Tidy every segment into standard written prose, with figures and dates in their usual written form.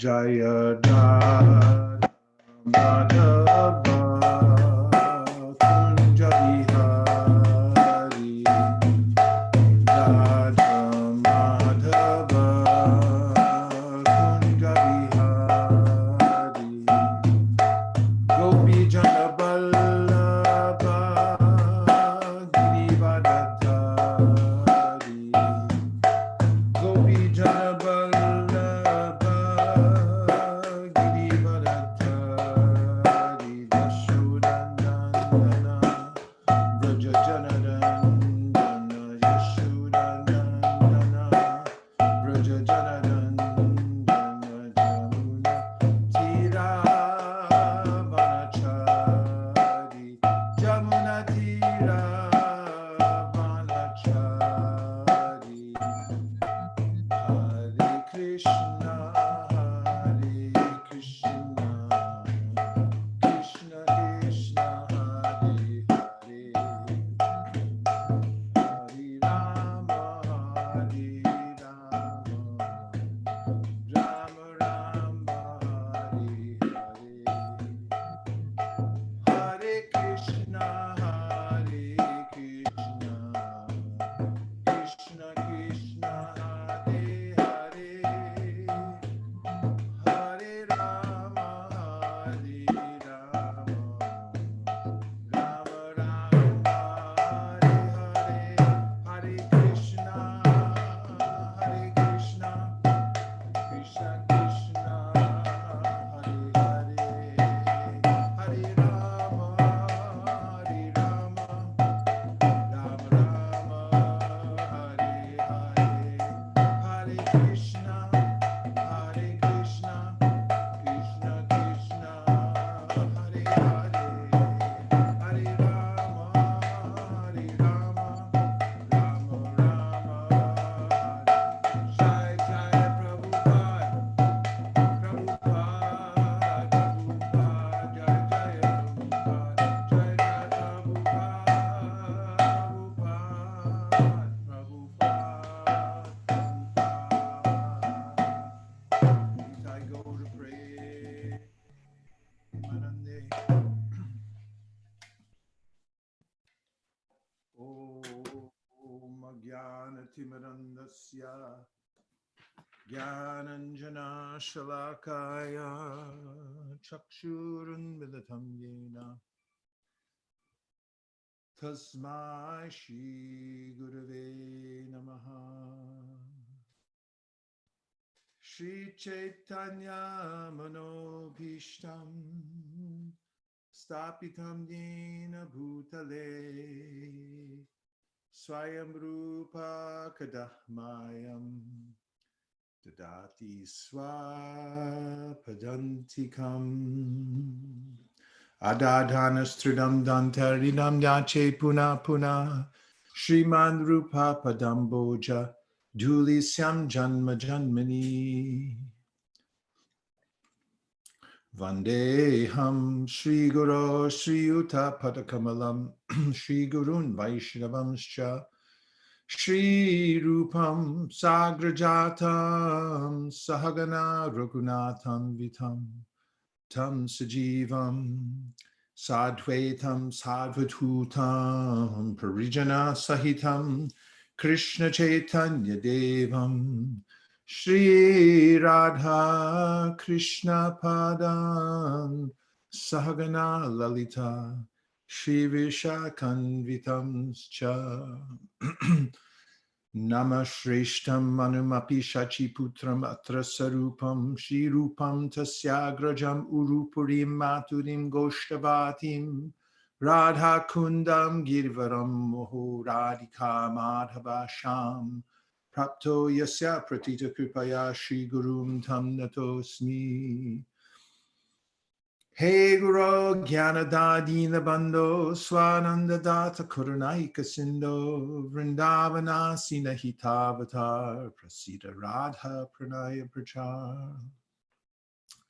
Jaya Radha Madhava Kunja Bihari Radha Madhava Kunja Bihari Gopi Jana Vallabha Girivardhari Gopi Jana Vallabha Girivardhari Yashodanandana Vraja Janadandana Yashodanandana Vraja Janadandana Jamuna Tiravanachari Jamuna Tiravanachari Hare Krishna, Hare Krishna, Krishna Krishna, Hare Hare, Hare Rama, Hare Rama, Rama Rama, Hare Hare, Hare Krishna, Hare Krishna, Krishna Krishna, Hare Hare, Hare Rama, Hare Rama, Rama Rama, Hare Hare, Hare Krishna, Krishna Krishna, Hare Hare, Hare Rama, Hare Rama, Rama Rama, Hare Hare, Hare Krishna, Krishna Krishna, Hare Hare, Hare Rama, Hare Rama, Rama Rama, Jai Jai Prabhupada, Prabhupada, Jai Jai Prabhupada, Jai Jai Prabhupada, Prabhupada. I go to pray. Manande. Om Jnanatimirandasya Jnananjana Shalakaya Chakshurunmilitam Yena Tasmai Shri Gurave Namaha Shri Chaitanya Manobhishtam Stapitam Yena Bhutale Swayam Rupa Kadahmayam Dadati Swapadantikam Adadhanastridam Dantarinam Yache Puna Puna Shriman Rupa Padamboja Dulisyam Janma Janmani Vandeham Shri Guru Shri Yuta Padakamalam Shri Gurun Vaishnavamscha Shri Rupam Sagrajatam Sahagana Raghunatham Vitam Tam Sajivam Sadhvetam Sadvadhutam Parijana Sahitam Krishna Chaitanya Devam Shri Radha Krishna Padam Sahagana Lalita Shri Vishakanvitam Cha Namashreshtam Manumapi Shachiputram Atra Sarupam Shri Rupam Tasyagrajam Urupurim Maturim Goshtavatim Radha Kundam Girvaram Moho Radhika Madhava Sham Prapto Yasya Pratita Kripaya Shri Gurum Tam Natosmi Hey Guru Jnanadadina Bandho Swananda Data Karunaika Sindho Vrindavana Sinahitavatar Prasita Radha Pranaya Prachar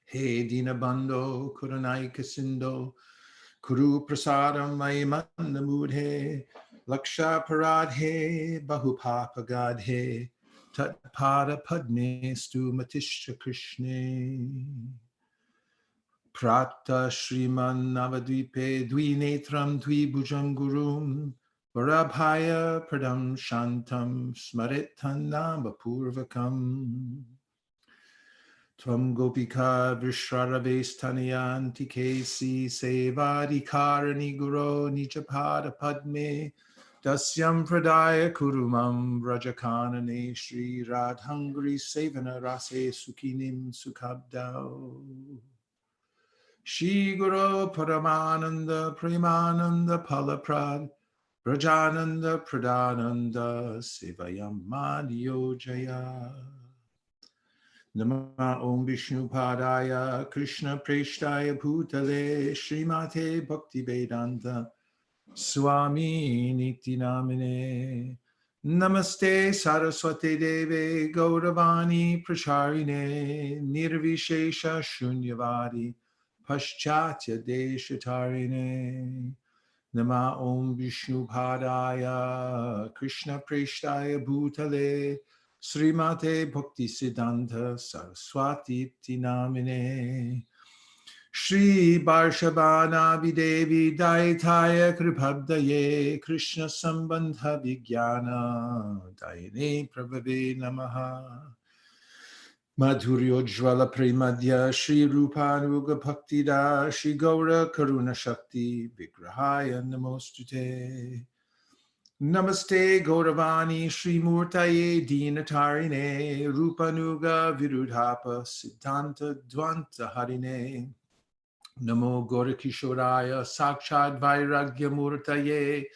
Hey Dina Bandho Karunaika Sindho Kuru Prasadam Maimanda Mudhe Laksha Paradhe Bahupapa Gadhe Tat pada padme stu matishya Krishne. Prata Shriman Navadvipe Dvinetram Dvibhujam Gurum Varabhaya Pradam Shantam Smaritanam Purvakam Tvam Gopika Vishraravestanyanti Kesi Sevadikarani Guru Nijapada Padme Dasyam Pradaya Kurumam Rajakanane Shri Radhangri Sevana Rase Sukinim Sukhabdao Shri Guru Paramananda Premananda Palaprad Rajananda Pradhananda Sevayam Madhyo Jaya Nama Om Vishnu Padaya Krishna Preshtaya Bhutale Srimate Bhakti Vedanta Swami Niti Namine Namaste Saraswati Deve Gauravani Pracharine Nirvishesha Shunyavadi Paschatya Deshatarine Nama Om Vishnu Padaya Krishna Preshtaya Bhutale Srimate Bhakti Siddhanta Saraswati Namine Shri Barshabana Videvi Daitaya Kripabdaye Krishna Sambandha Vijnana Daine Prabhave Namaha Madhuryo Jvala Premadya Shri Rupanuga Bhaktida Shri Gaura Karuna Shakti Vigrahaya Namostute Namaste Gauravani Shri Murtaye Dinatarine Rupanuga Virudhapa Siddhanta Dvanta Harine Namo Gorakishoraya Sakshad Vairagya Murtaye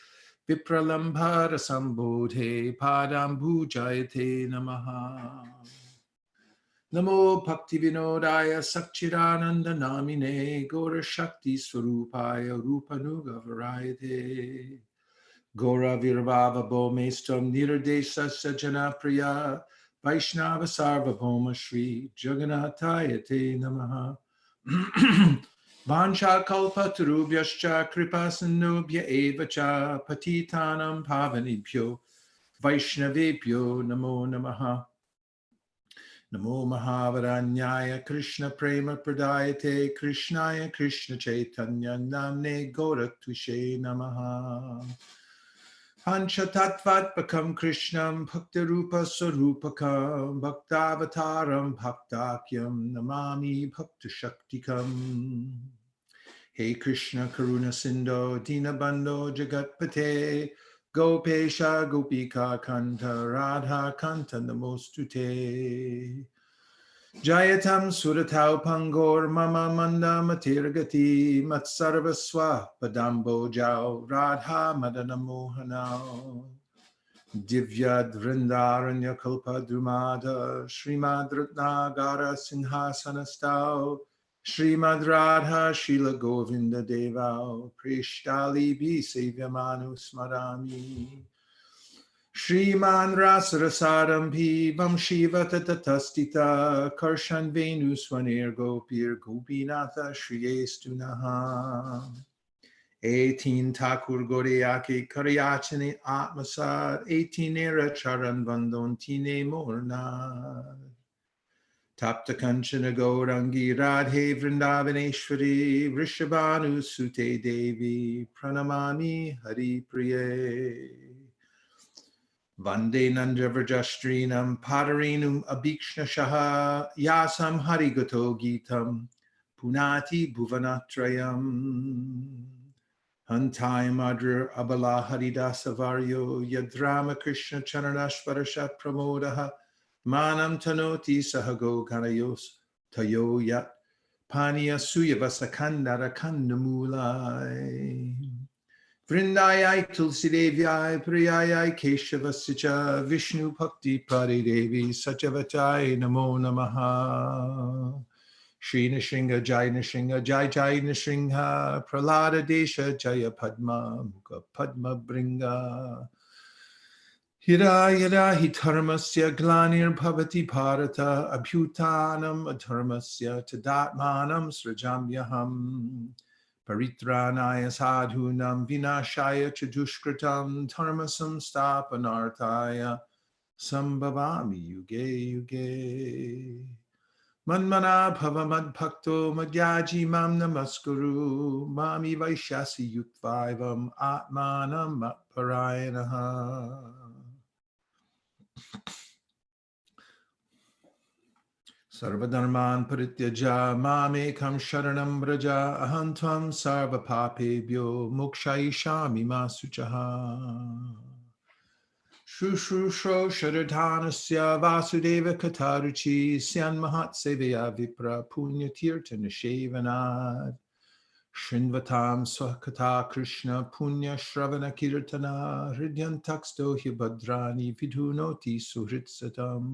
Vipralambhara Sambodhe Padambu Jayate Namaha Namo Bhakti Vinodaya Sakchirananda Namine Gora Shakti Swarupaya Rupanuga Varayate Gora Virvava Bomestam Niradesha Sajana Priya Vaishnava Sarvabhoma Shri Jagannathaya Te Namaha Vancha kalpa tarubhyascha kripa sannubhya evacha patitanam pavanibhyo Vaishnavebhyo namo namaha Namo Mahavaranyaya Krishna Prema Pradayate Krishnaya Krishna Chaitanya Namne Goraktvishe Namaha Panchatattvatmakam Krishnam Bhaktirupa Sarupakam Bhaktavataram Bhaktakyam Namami Bhaktashaktikam Hey Krishna Karuna Sindho Dinabandho Jagatpate Gopesha Gopika Kanta Radha Kanta Namostute Jayatam Suratau Pangor Mama Manda Matirgati Matsarvaswa Padambo Jao Radha Madana Mohanao Divya Drindaranya Kalpa Drumada Srimad Ratnagara Sinhasanastao Srimad Radha Shila Govinda Devao Prishtali Bi Sevyamanu Smarami Shriman Rasarasaram Bhivam Shiva Tatatastita Karshan Venu Swanir Gopir Gopinatha Shriyestunaha 18 Thakur Goreyake Karyachani Atmasad 18 Era Charan Vandon Tine Morna Tapta Kanchana Gaurangi Radhe Vrindavaneshwari Vrishabhanu Sute Devi Pranamami Hari Priye Vande Nandavrajastrinam Padarinum Abhikshna Shaha Yasam Harigato Gitam Punati Bhuvanatrayam Hantai Madhur Abala Haridasa Varyo Yadrama Krishna Charanashvarashat Pramodaha Manam Tanoti Sahago Kanayos Tayo Yat Paniya Suyavasakandara Kandamulai Vrindayai Tulsidevyai Priyayai Keshavasicha Vishnu Bhakti Paridevi Sachavatai Namo Namaha Shri Nishinga Jai Nishinga Jai Jai Nishinga Prahlada Desha Jaya Padma Mukha Padma Bringa Hira Yada Hitarmasya Glanir Bhavati Bharata Abhutanam Adharmasya Tadatmanam Srajamyaham Paritranaya Sadhunam Vinashaya Chadushkratam Dharmasam Stapanarthaya Sambhavami yuge yuge. Manmana bhava madbhakto madhyaji mam namaskuru. Mami vaishasi yutvaivam atmanam matparayanaha. Sarvadharman parityaja mamekam sharanam vraja aham tvam sarva papebhyo mokshayishami masuchaha. Shushrusho sharadhanasya vasudeva kataruchi syan mahat sevaya vipra punyatirtha nishevanad. Shinvatam swakata Krishna punya shravana kirtana hridyantaksto hibhadrani vidhunoti suhritsatam.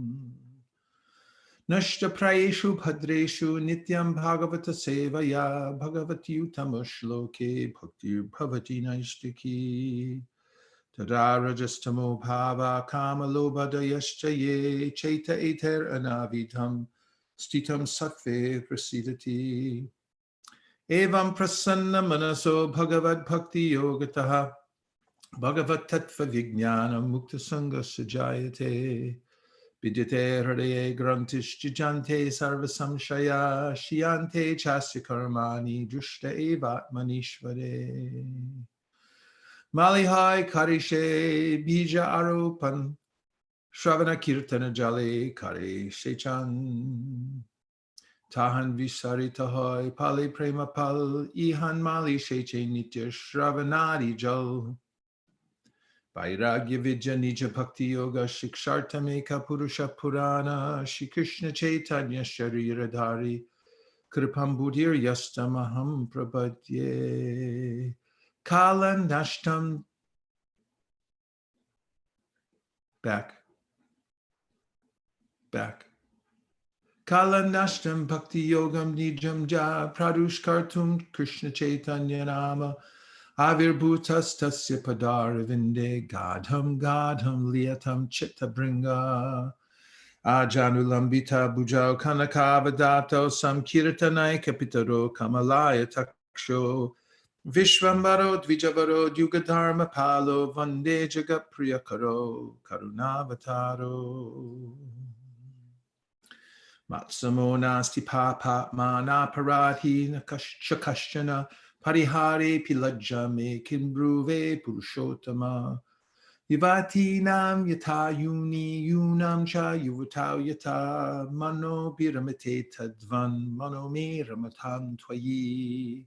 Nashta prayeshu bhadreshu nityam bhagavata sevaya bhagavati utamushloke bhakti bhavati naistiki. Tada rajastamo bhava kama lobhadayascha ye chaita eter anavidham stitam sattve prasidati. Evam prasanna manaso bhagavad bhakti yogataha bhagavat tattva vijnanam mukta sangha sajayate. Vidyate hridaye grantishchijante sarva samshaya shiyante chasya karmani drushta evatmanishvare. Malihai karishe bija aropan shravana kirtana jale kare shechan. Tahan visaritahoy pali prema pal ihan mali sheche nitya shravanadi jal. Vairagya vidya nija bhakti yoga shikshartameka purusha purana Shri Krishna chaitanya shariradhari kripam buddhir yastamaham prabhadye. Kalan nashtam back. Kalan nashtam bhakti yogam nijam ja pradush kartum Krishna chaitanya nama. Avirbhutas tasya padarvinde gadham liyatam chitta bringa. Ajanulambita bujao kanakavadato samkirtanai kapitaro kamalaya taksho. Vishvambaro dvijavaro yugadharma palo vande jagat priyakaro karunavataro. Matsamo nasti papatmana paradhi nakashakashana parihare pilajja me kimbruve purushottama. Yivati nam yata yuni yunam cha yuvutau yata mano piramite tadvan mano me ramatam twayi.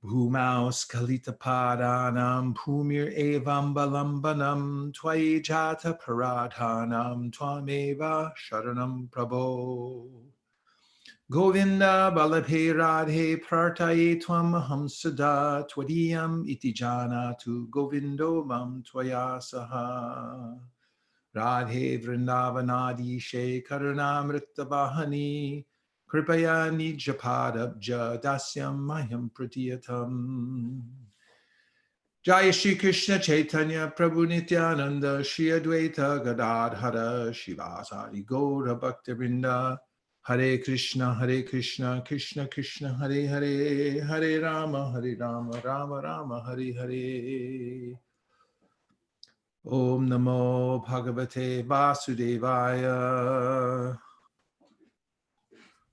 Bhumau skalita padanam bhumir evam balambanam twayi jata paradhanam twameva sharanam prabho. Govinda balabhe radhe prartaye tvam aham sada twadiyam iti janatu govindo mam tvaya saha. Radhe vrindavanadishe karunamritabahani kripaya nijapadabja dasyam mayam pratiyatam. Jaya Shri Krishna Chaitanya Prabhu Nityananda Shri Advaita Gadadhara Shivasari Gaura Bhaktivinoda. Hare Krishna, Krishna Krishna, Hare Hare, Hare Rama, Rama Rama, Hare Hare. Om Namo Bhagavate Vasudevaya.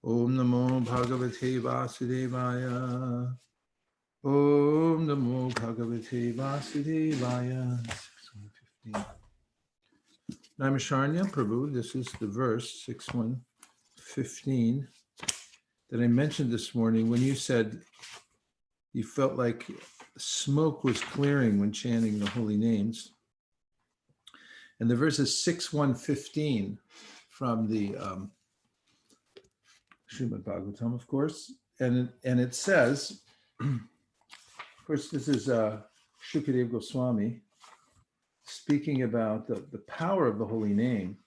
Om Namo Bhagavate Vasudevaya. Om Namo Bhagavate Vasudevaya. 6:15. Namaskar Prabhu, this is the verse 6:15 that I mentioned this morning when you said you felt like smoke was clearing when chanting the holy names. And the verse is 6:15 from the Srimad Bhagavatam, of course. And it says, of course, this is Shukadeva Goswami speaking about the power of the holy name.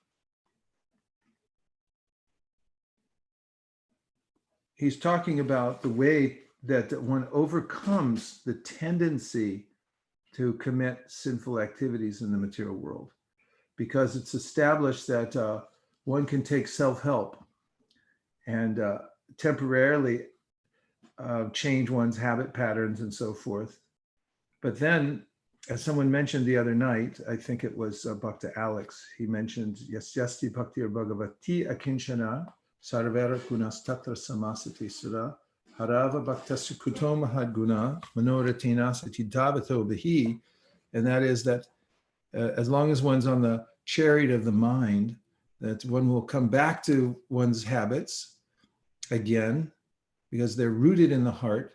He's talking about the way that one overcomes the tendency to commit sinful activities in the material world, because it's established that one can take self-help and temporarily change one's habit patterns and so forth. But then as someone mentioned the other night, I think it was Bhakta Alex, he mentioned, Yasyasti Bhaktir Bhagavati Akinchana Sarvara Gunas Tatra Samasati Sura Harava Bhaktasya Kutoma Hadguna Manoratina Sati Davato Bihi. And that is that as long as one's on the chariot of the mind, that one will come back to one's habits again, because they're rooted in the heart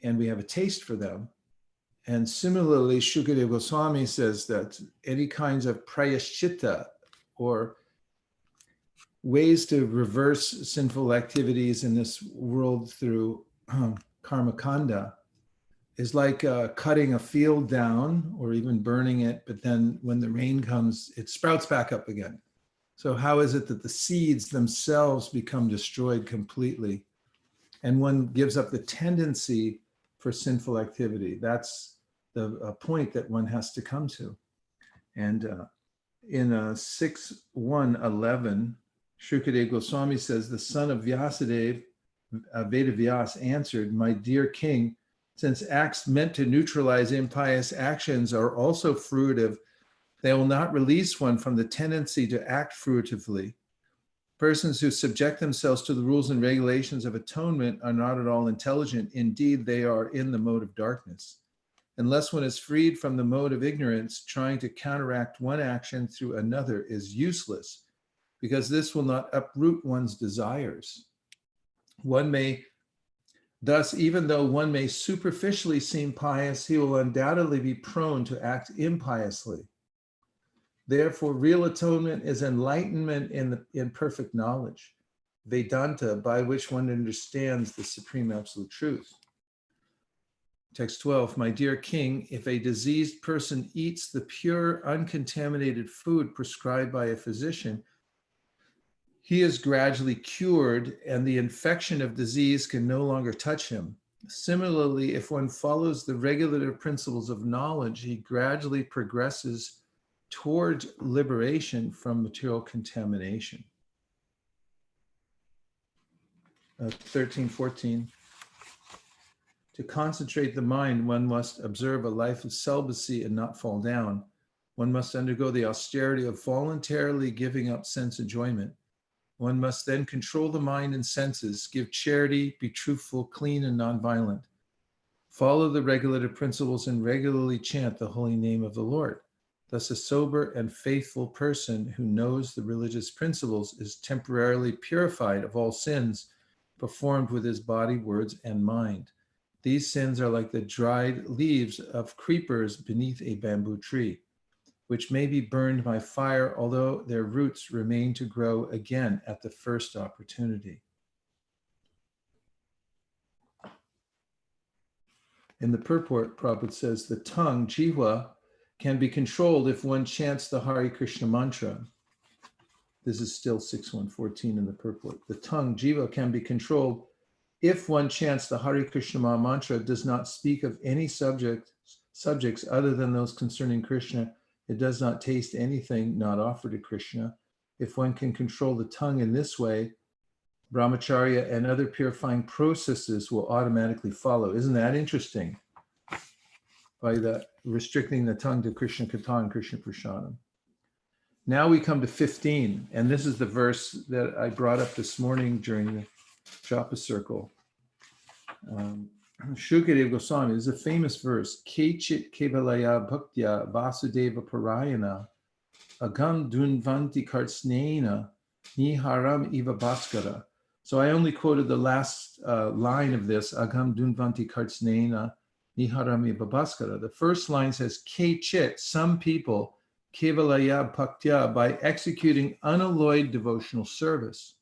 and we have a taste for them. And similarly, Shukadeva Goswami says that any kinds of prayaschitta, or ways to reverse sinful activities in this world through karma kanda, is like cutting a field down or even burning it, but then when the rain comes, it sprouts back up again. So how is it that the seeds themselves become destroyed completely and one gives up the tendency for sinful activity? That's the point that one has to come to. And in 6.1.11, Shukadeva Goswami says, the son of Vyasadeva, Vedavyas, answered, "My dear king, since acts meant to neutralize impious actions are also fruitive, they will not release one from the tendency to act fruitively. Persons who subject themselves to the rules and regulations of atonement are not at all intelligent. Indeed, they are in the mode of darkness. Unless one is freed from the mode of ignorance, trying to counteract one action through another is useless, because this will not uproot one's desires. One may Thus, even though one may superficially seem pious, he will undoubtedly be prone to act impiously. Therefore, real atonement is enlightenment in perfect knowledge, Vedanta, by which one understands the supreme absolute truth." Text 12, "My dear king, if a diseased person eats the pure, uncontaminated food prescribed by a physician, he is gradually cured and the infection of disease can no longer touch him. Similarly, if one follows the regulative principles of knowledge, he gradually progresses toward liberation from material contamination." 13.14, "To concentrate the mind, one must observe a life of celibacy and not fall down. One must undergo the austerity of voluntarily giving up sense enjoyment. One must then control the mind and senses, give charity, be truthful, clean, and nonviolent. Follow the regulative principles and regularly chant the holy name of the Lord. Thus, a sober and faithful person who knows the religious principles is temporarily purified of all sins performed with his body, words, and mind. These sins are like the dried leaves of creepers beneath a bamboo tree, which may be burned by fire, although their roots remain to grow again at the first opportunity." In the purport, Prabhupada says, the tongue, jiva, can be controlled if one chants the Hare Krishna mantra. This is still 6.1.14 in the purport. The tongue, jiva, can be controlled if one chants the Hare Krishna mantra, does not speak of any subjects other than those concerning Krishna. It does not taste anything not offered to Krishna. If one can control the tongue in this way, brahmacharya and other purifying processes will automatically follow. Isn't that interesting? By the restricting the tongue to Krishna Katha and Krishna Prasadam. Now we come to 15, and this is the verse that I brought up this morning during the Japa circle. Shukadeva Goswami, this is a famous verse. Kechit kevalaya bhaktya vasudeva parayana agam dunvanti kartsnena niharam iva bhaskara. So I only quoted the last line of this, agam dunvanti kartsnena niharam iva bhaskara. The first line says, Kechit, some people, kevalaya bhaktya, by executing unalloyed devotional service.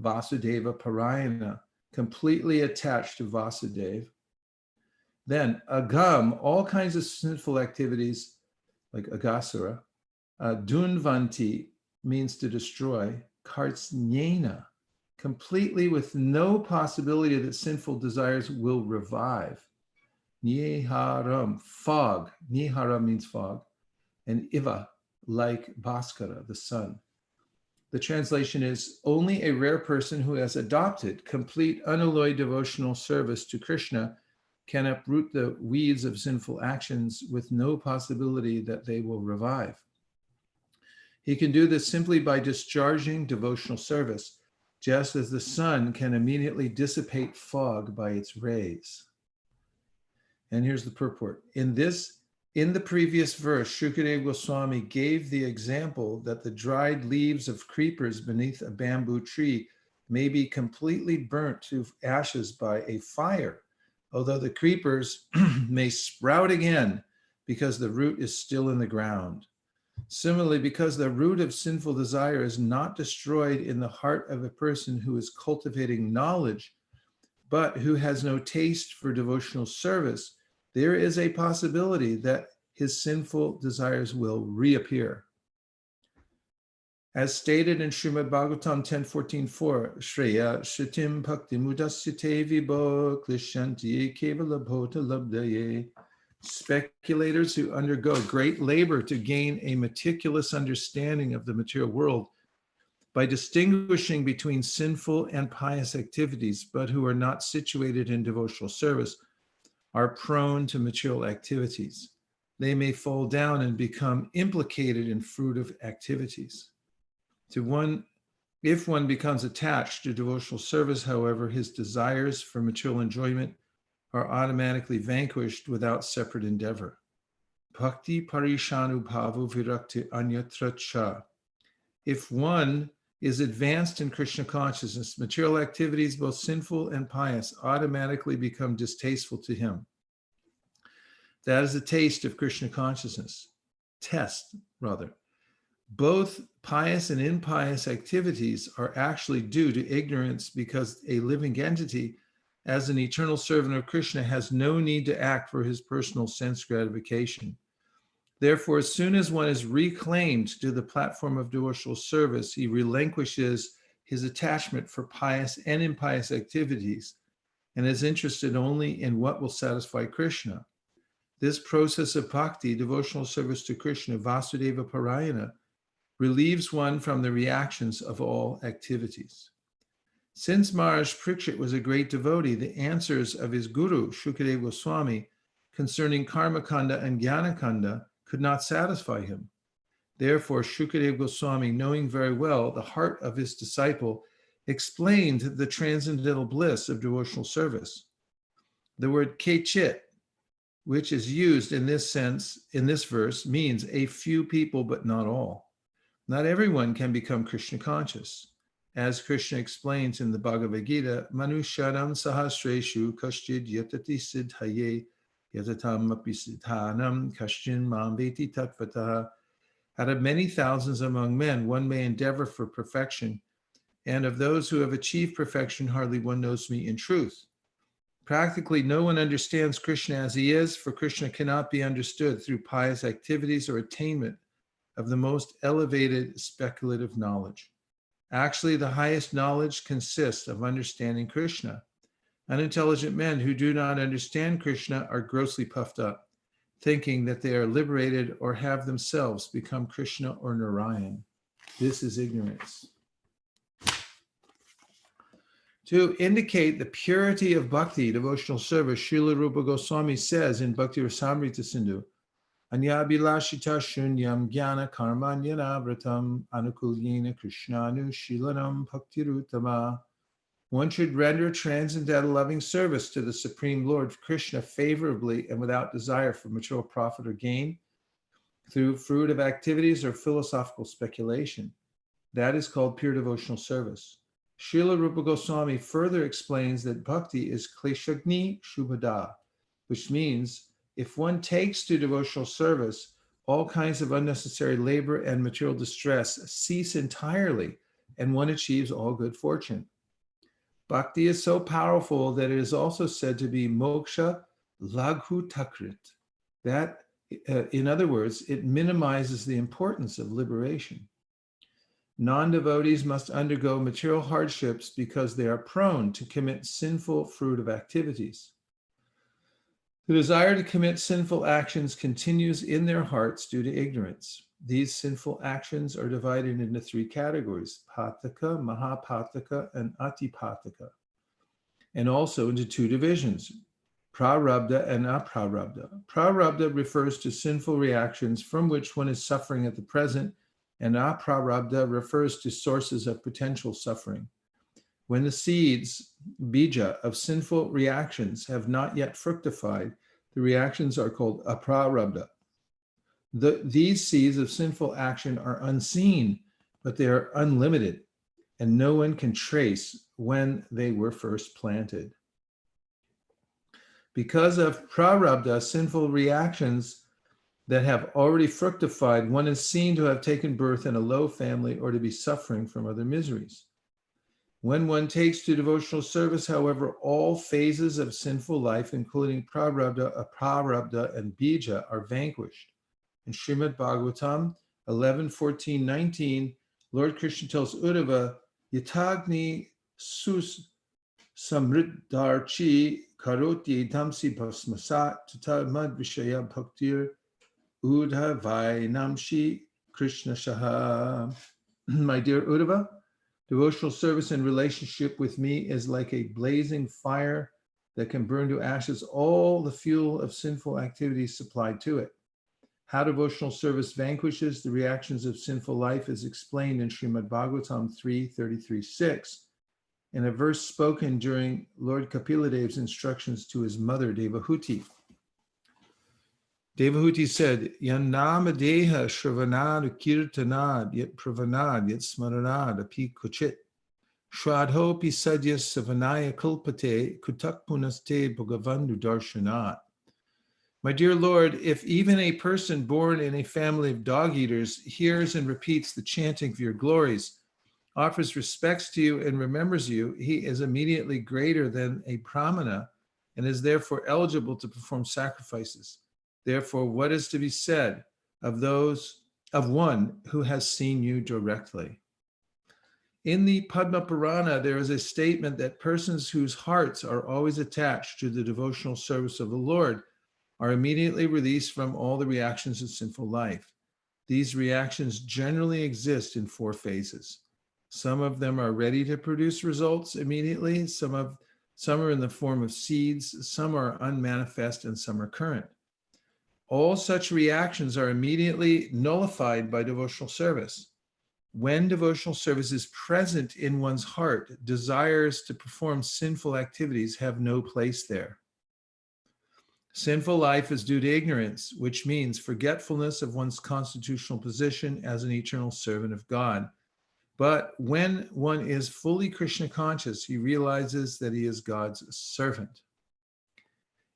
Vasudeva parayana, completely attached to Vasudeva. Then agam, all kinds of sinful activities like agasura. Dunvanti means to destroy. Kartsnyena, completely with no possibility that sinful desires will revive. Niharam, fog. Nihara means fog. And iva, like Bhaskara, the sun. The translation is, only a rare person who has adopted complete unalloyed devotional service to Krishna can uproot the weeds of sinful actions with no possibility that they will revive. He can do this simply by discharging devotional service, just as the sun can immediately dissipate fog by its rays. And here's the purport. In the previous verse, Shukadeva Goswami gave the example that the dried leaves of creepers beneath a bamboo tree may be completely burnt to ashes by a fire, although the creepers may sprout again because the root is still in the ground. Similarly, because the root of sinful desire is not destroyed in the heart of a person who is cultivating knowledge, but who has no taste for devotional service, there is a possibility that his sinful desires will reappear. As stated in Srimad Bhagavatam 10.14.4, Shreya Shitim Bhakti Mudasyate Vibho Klishanti Kevala Bhota Labdaye. Speculators who undergo great labor to gain a meticulous understanding of the material world by distinguishing between sinful and pious activities, but who are not situated in devotional service, are prone to material activities. They may fall down and become implicated in fruitive activities. If one becomes attached to devotional service, however, his desires for material enjoyment are automatically vanquished without separate endeavor. Bhakti parishanu bhavu virakti anyatra cha. If one is advanced in Krishna consciousness, material activities, both sinful and pious, automatically become distasteful to him. That is a taste of Krishna consciousness. Test, rather. Both pious and impious activities are actually due to ignorance, because a living entity, as an eternal servant of Krishna, has no need to act for his personal sense gratification. Therefore, as soon as one is reclaimed to the platform of devotional service, he relinquishes his attachment for pious and impious activities and is interested only in what will satisfy Krishna. This process of bhakti, devotional service to Krishna, Vasudeva Parayana, relieves one from the reactions of all activities. Since Maharaj Parikshit was a great devotee, the answers of his guru, Shukadeva Goswami, concerning Karma Kanda and Jnana Kanda could not satisfy him. Therefore, Shukadeva Goswami, knowing very well the heart of his disciple, explained the transcendental bliss of devotional service. The word kechit, which is used in this sense, in this verse, means a few people, but not all. Not everyone can become Krishna conscious. As Krishna explains in the Bhagavad Gita, Manusharam sahasreshu kashchid yatati siddhaye yatatam api siddhanam kashchin mam veti tattvataha. Out of many thousands among men, one may endeavor for perfection, and of those who have achieved perfection, hardly one knows me in truth. Practically, no one understands Krishna as he is, for Krishna cannot be understood through pious activities or attainment of the most elevated speculative knowledge. Actually, the highest knowledge consists of understanding Krishna. Unintelligent men who do not understand Krishna are grossly puffed up, thinking that they are liberated or have themselves become Krishna or Narayan. This is ignorance. To indicate the purity of bhakti, devotional service, Srila Rupa Goswami says in Bhakti Rasamrita Sindhu, Anyabhilashita shunyam jnana karmanyana vratam anukulyena krishnanu shilanam bhaktirutama. One should render transcendental loving service to the Supreme Lord Krishna favorably and without desire for material profit or gain through fruitive activities or philosophical speculation. That is called pure devotional service. Srila Rupa Goswami further explains that bhakti is kleshagni shubhada, which means if one takes to devotional service, all kinds of unnecessary labor and material distress cease entirely, and one achieves all good fortune. Bhakti is so powerful that it is also said to be moksha laghu takrit. That, in other words, it minimizes the importance of liberation. Non-devotees must undergo material hardships because they are prone to commit sinful fruitive activities. The desire to commit sinful actions continues in their hearts due to ignorance. These sinful actions are divided into three categories, pataka, mahapataka, and atipataka, and also into two divisions, prarabdha and aprarabdha. Prarabdha refers to sinful reactions from which one is suffering at the present, and aprarabdha refers to sources of potential suffering. When the seeds, bija, of sinful reactions have not yet fructified, the reactions are called aprarabdha. These seeds of sinful action are unseen, but they are unlimited, and no one can trace when they were first planted. Because of prarabdha, sinful reactions that have already fructified, one is seen to have taken birth in a low family or to be suffering from other miseries. When one takes to devotional service, however, all phases of sinful life, including prarabdha, aprarabdha, and bija, are vanquished. In Srimad Bhagavatam 11:14-19, Lord Krishna tells Uddhava, Yatagni sus samriddharchi karoti tamsi bhasmasat tatamad vishaya bhaktir Uddhavainamshi Krishna Shaha. My dear Uddhava, devotional service and relationship with me is like a blazing fire that can burn to ashes all the fuel of sinful activities supplied to it. How devotional service vanquishes the reactions of sinful life is explained in Srimad Bhagavatam 3:33-6, in a verse spoken during Lord Kapiladev's instructions to his mother, Devahuti. Devahuti said, Yannama deha shravanad kirtanad yet pravanad yet smaranad api kuchit. Shradho pi sadyas savanaya kulpate kutak punaste bhagavandu darshanat. My dear Lord, if even a person born in a family of dog eaters hears and repeats the chanting of your glories, offers respects to you and remembers you, he is immediately greater than a brahmana and is therefore eligible to perform sacrifices. Therefore, what is to be said of one who has seen you directly? In the Padma Purana, there is a statement that persons whose hearts are always attached to the devotional service of the Lord are immediately released from all the reactions of sinful life. These reactions generally exist in 4 phases. Some of them are ready to produce results immediately. Some are in the form of seeds, some are unmanifest, and some are current. All such reactions are immediately nullified by devotional service. When devotional service is present in one's heart, desires to perform sinful activities have no place there. Sinful life is due to ignorance, which means forgetfulness of one's constitutional position as an eternal servant of God. But when one is fully Krishna conscious, he realizes that he is God's servant.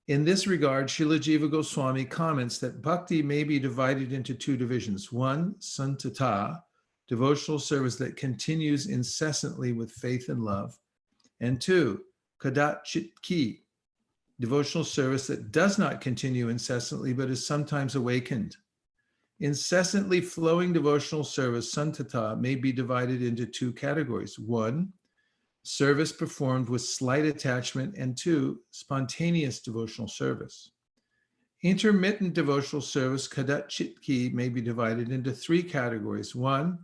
In this regard, Srila Jiva Goswami comments that bhakti may be divided into 2 divisions. 1, santata, devotional service that continues incessantly with faith and love. And 2, kadachitki, devotional service that does not continue incessantly but is sometimes awakened. Incessantly flowing devotional service, santata, may be divided into 2 categories. 1, service performed with slight attachment, and 2, spontaneous devotional service. Intermittent devotional service, kadachitki, may be divided into 3 categories. 1,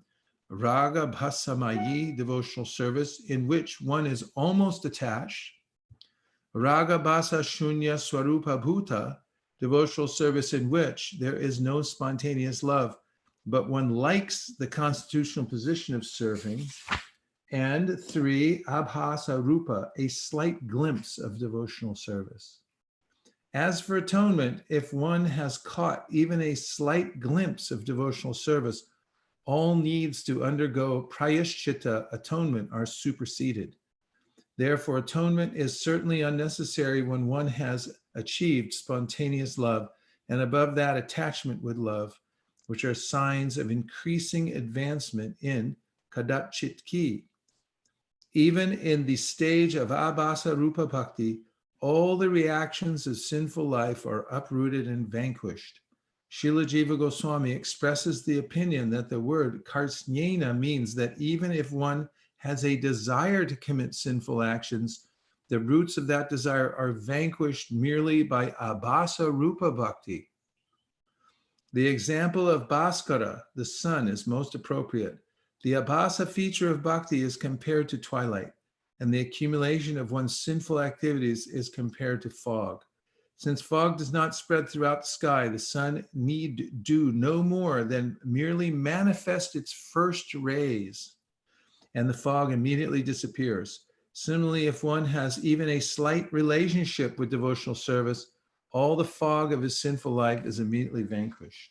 raga bhasamayi, devotional service in which one is almost attached. Raga bhasa shunya swarupa bhuta, devotional service in which there is no spontaneous love, but one likes the constitutional position of serving. And 3, abhasa rupa, a slight glimpse of devotional service. As for atonement, if one has caught even a slight glimpse of devotional service, all needs to undergo prayashchitta, atonement, are superseded. Therefore, atonement is certainly unnecessary when one has achieved spontaneous love, and above that, attachment with love, which are signs of increasing advancement in kadachitki. Even in the stage of abhasa rupa bhakti, all the reactions of sinful life are uprooted and vanquished. Srila Jiva Goswami expresses the opinion that the word karsnyena means that even if one has a desire to commit sinful actions, the roots of that desire are vanquished merely by abhasa rupa bhakti. The example of Bhaskara, the sun, is most appropriate. The abhasa feature of bhakti is compared to twilight, and the accumulation of one's sinful activities is compared to fog. Since fog does not spread throughout the sky, the sun need do no more than merely manifest its first rays, and the fog immediately disappears. Similarly, if one has even a slight relationship with devotional service, all the fog of his sinful life is immediately vanquished.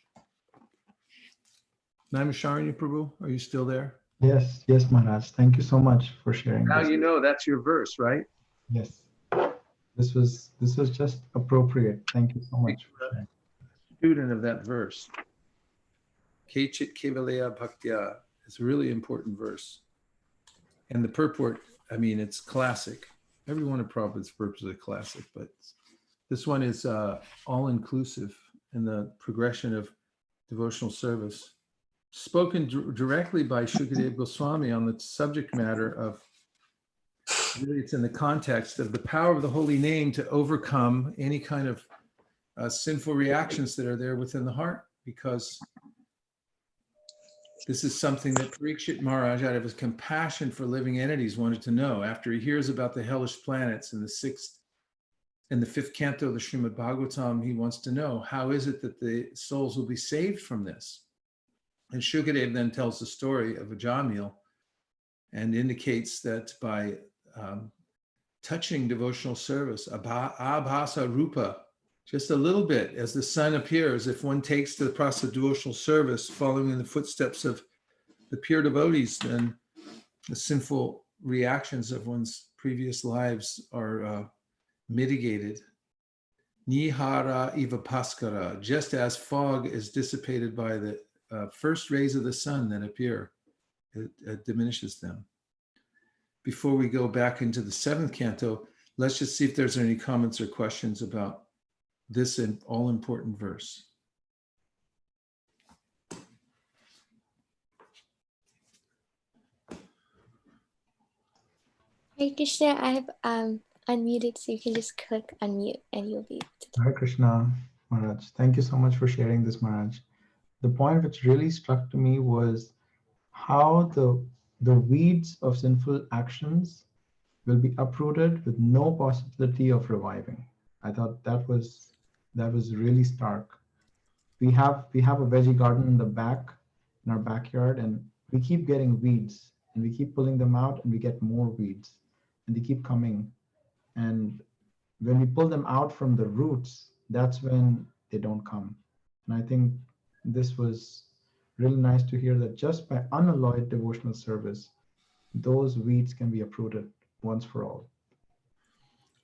Naimisharanya Prabhu, are you still there? Yes, yes, Maharaj. Thank you so much for sharing Now this. you know that's your verse, right? Yes, this was just appropriate. Thank you so much for sharing. Student of that verse. Kechit Kevalaya Bhaktya. It's a really important verse. And the purport, I mean, it's classic. Every one of Prabhupada's purports is a classic, but this one is all-inclusive in the progression of devotional service. Spoken directly by Shukadeva Goswami on the subject matter of, really it's in the context of the power of the holy name to overcome any kind of sinful reactions that are there within the heart, because this is something that Parikshit Maharaj, out of his compassion for living entities, wanted to know. After he hears about the hellish planets in the fifth canto of the Srimad Bhagavatam, he wants to know, how is it that the souls will be saved from this? And Shukadeva then tells the story of Ajamil and indicates that by touching devotional service, abhasa rupa, just a little bit, as the sun appears, if one takes the process of devotional service, following in the footsteps of the pure devotees, then the sinful reactions of one's previous lives are mitigated. Nihara iva paskara, just as fog is dissipated by the first rays of the sun that appear, it diminishes them. Before we go back into the seventh canto, let's just see if there's any comments or questions about this all-important verse. Hare Krishna, I have unmuted, so you can just click unmute and you'll be able to talk. Hare Krishna, Maharaj. Thank you so much for sharing this, Maharaj. The point which really struck to me was how the weeds of sinful actions will be uprooted with no possibility of reviving. I thought that was really stark. We have a veggie garden in the back, in our backyard, and we keep getting weeds, and we keep pulling them out, and we get more weeds, and they keep coming. And when we pull them out from the roots, that's when they don't come. And I think this was really nice to hear that just by unalloyed devotional service, those weeds can be uprooted once for all.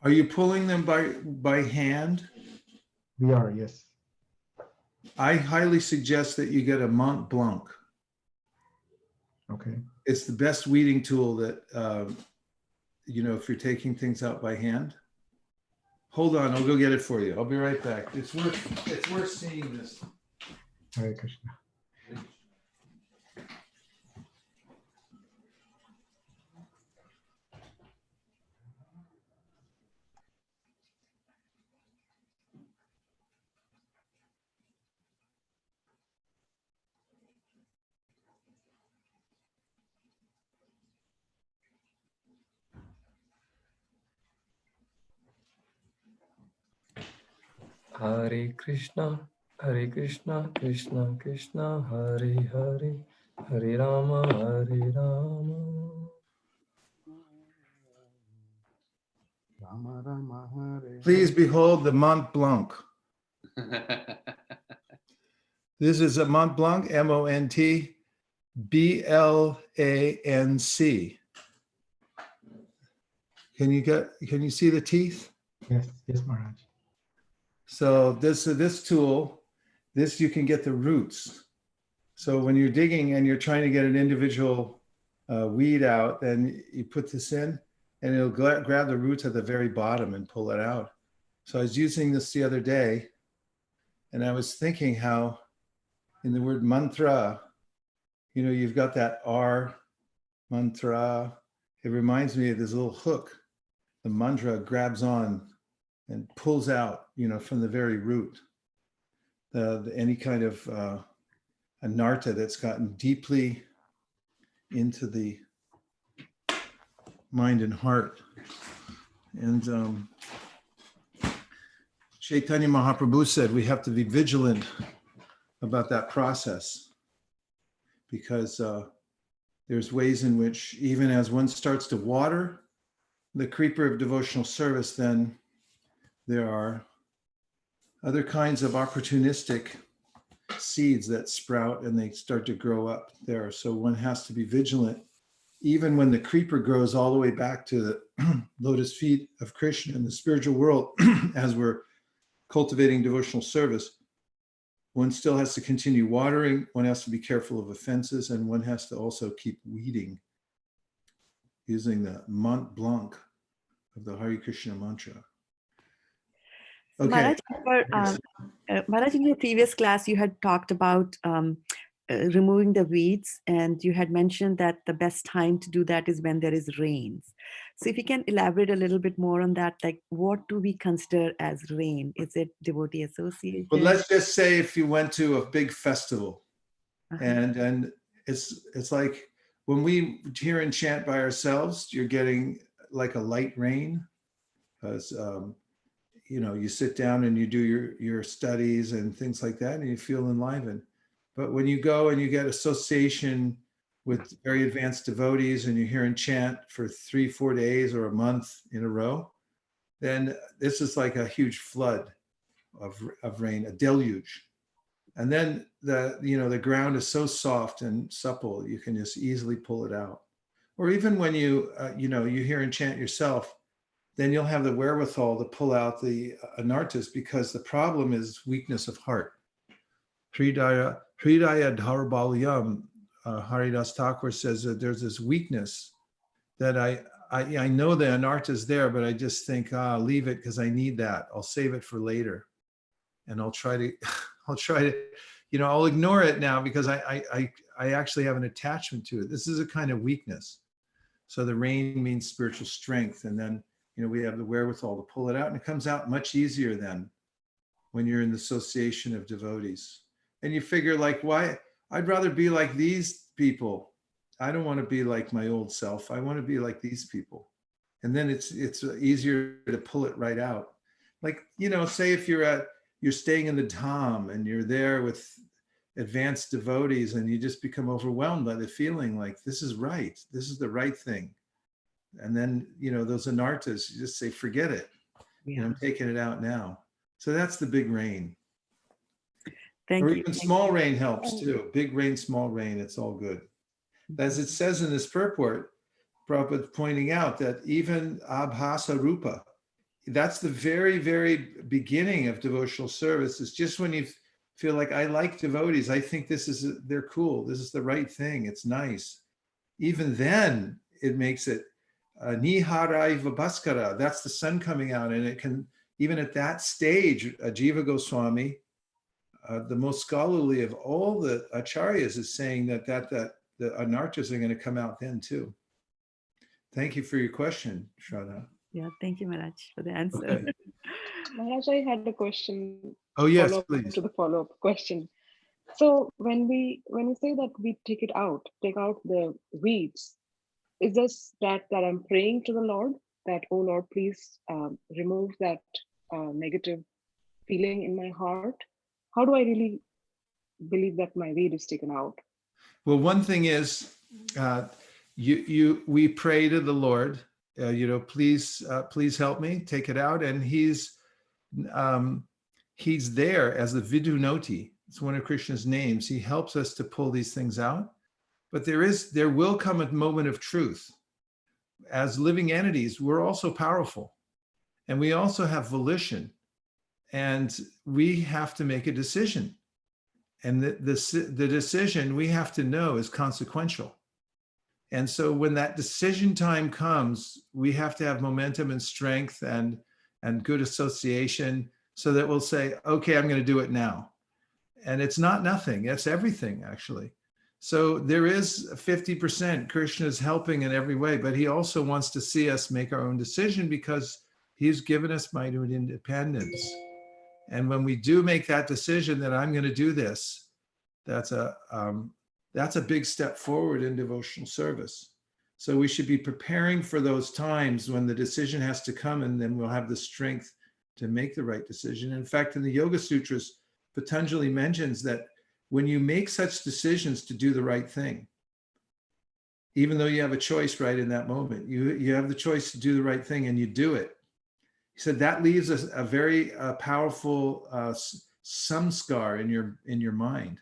Are you pulling them by hand? We are, yes. I highly suggest that you get a Mont Blanc. Okay. It's the best weeding tool that, if you're taking things out by hand. Hold on, I'll go get it for you. I'll be right back. It's worth seeing this. Hare Krishna. Hare Krishna, Krishna Krishna, Hare Hare, Hare Rama, Rama Rama Hare. Please behold the Mont Blanc. This is a Mont Blanc, MONT BLANC. Can you see the teeth? Yes, Maharaj. So this tool, you can get the roots. So when you're digging and you're trying to get an individual weed out, then you put this in and it'll grab the roots at the very bottom and pull it out. So I was using this the other day and I was thinking how in the word mantra, you've got that R, mantra. It reminds me of this little hook. The mantra grabs on and pulls out, from the very root, any kind of anartha that's gotten deeply into the mind and heart. And Chaitanya Mahaprabhu said we have to be vigilant about that process, because there's ways in which even as one starts to water the creeper of devotional service, then there are other kinds of opportunistic seeds that sprout and they start to grow up there. So one has to be vigilant, even when the creeper grows all the way back to the lotus feet of Krishna in the spiritual world. As we're cultivating devotional service, one still has to continue watering, one has to be careful of offenses, and one has to also keep weeding using the Mont Blanc of the Hare Krishna mantra. So Okay. Maharaj, in your previous class, you had talked about removing the weeds, and you had mentioned that the best time to do that is when there is rains. So if you can elaborate a little bit more on that, like what do we consider as rain? Is it devotee association? But let's just say if you went to a big festival, and it's like when we hear and chant by ourselves, you're getting like a light rain, because you sit down and you do your studies and things like that, and you feel enlivened. But when you go and you get association with very advanced devotees and you hear and chant for 3-4 days or a month in a row, then this is like a huge flood of rain, a deluge. And then the ground is so soft and supple, you can just easily pull it out. Or even when you hear and chant yourself, then you'll have the wherewithal to pull out the anartas, because the problem is weakness of heart. Hridaya Dharbalyam, Haridas Thakur says that there's this weakness that I know the anarta is there, but I just think, leave it because I need that. I'll save it for later. And I'll try to, I'll ignore it now because I actually have an attachment to it. This is a kind of weakness. So the rain means spiritual strength. And then, we have the wherewithal to pull it out, and it comes out much easier then when you're in the association of devotees. And you figure, like, why? I'd rather be like these people. I don't want to be like my old self. I want to be like these people. And then it's easier to pull it right out. Like, say if you're staying in the Dham and you're there with advanced devotees and you just become overwhelmed by the feeling like this is right. This is the right thing. And then, those anartas, you just say, forget it. Yeah. I'm taking it out now. So that's the big rain. Thank or you. even small rain helps too. Big rain, small rain, it's all good. As it says in this purport, Prabhupada pointing out that even abhasa rupa, that's the very, very beginning of devotional service. It's just when you feel like, I like devotees, I think they're cool, this is the right thing, it's nice. Even then, it makes it niharai vabhaskara, that's the sun coming out, and it can, even at that stage, Jiva Goswami, the most scholarly of all the acharyas, is saying that the anartas are going to come out then too. Thank you for your question, Shraddha. Yeah, thank you, Maharaj, for the answer. Okay. Maharaj, I had a question. Oh yes, Follow-up please. to the follow-up question. So when we say that we take out the weeds, is this that I'm praying to the Lord that, oh Lord, please remove that negative feeling in my heart? How do I really believe that my weed is taken out? Well, one thing is, we pray to the Lord, please help me take it out, and he's there as the Vidunoti. It's one of Krishna's names. He helps us to pull these things out, but there will come a moment of truth. As living entities, we're also powerful, and we also have volition, and we have to make a decision. And the decision we have to know is consequential. And so when that decision time comes, we have to have momentum and strength and good association so that we'll say, okay, I'm going to do it now. And it's not nothing, it's everything actually. So there is 50%, Krishna is helping in every way, but he also wants to see us make our own decision because he's given us might and independence. And when we do make that decision that I'm going to do this, that's a big step forward in devotional service. So we should be preparing for those times when the decision has to come, and then we'll have the strength to make the right decision. In fact, in the Yoga Sutras, Patanjali mentions that when you make such decisions to do the right thing, even though you have a choice right in that moment, you have the choice to do the right thing and you do it. He said that leaves a very powerful samskar in your mind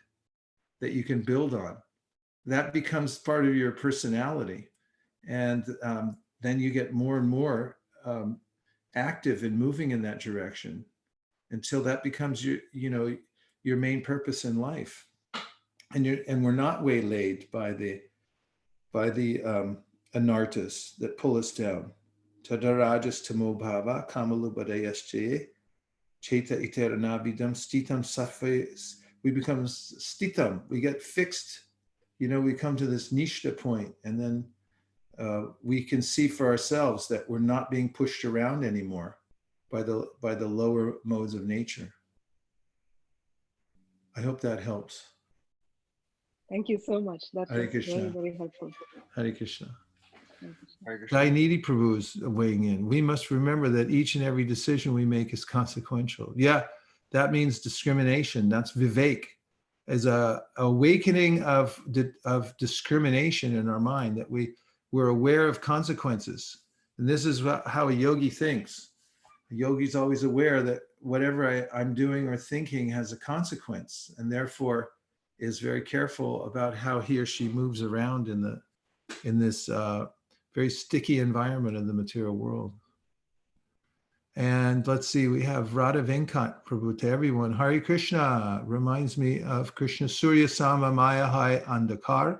that you can build on. That becomes part of your personality. And then you get more and more active in moving in that direction until that becomes your main purpose in life. And we're not waylaid by the anartas that pull us down. Tadarajas tamo bhava kamalubadayasche cheta iteranabidam stitam sattva. We become stitam. We get fixed. We come to this nishta point, and then we can see for ourselves that we're not being pushed around anymore by the lower modes of nature. I hope that helps. Thank you so much. That Hare was Krishna. very, very helpful. Hare Krishna. Hare Krishna. Hare Krishna. Dainiti Prabhu's weighing in. We must remember that each and every decision we make is consequential. Yeah, that means discrimination. That's vivek, as a awakening of discrimination in our mind, that we're aware of consequences. And this is how a yogi thinks. A yogi's always aware that whatever I'm doing or thinking has a consequence, and therefore is very careful about how he or she moves around in this very sticky environment of the material world. And let's see, we have Radha Venkat Prabhu to everyone. Hare Krishna reminds me of Krishna Surya Sama Maya Hai Andakar.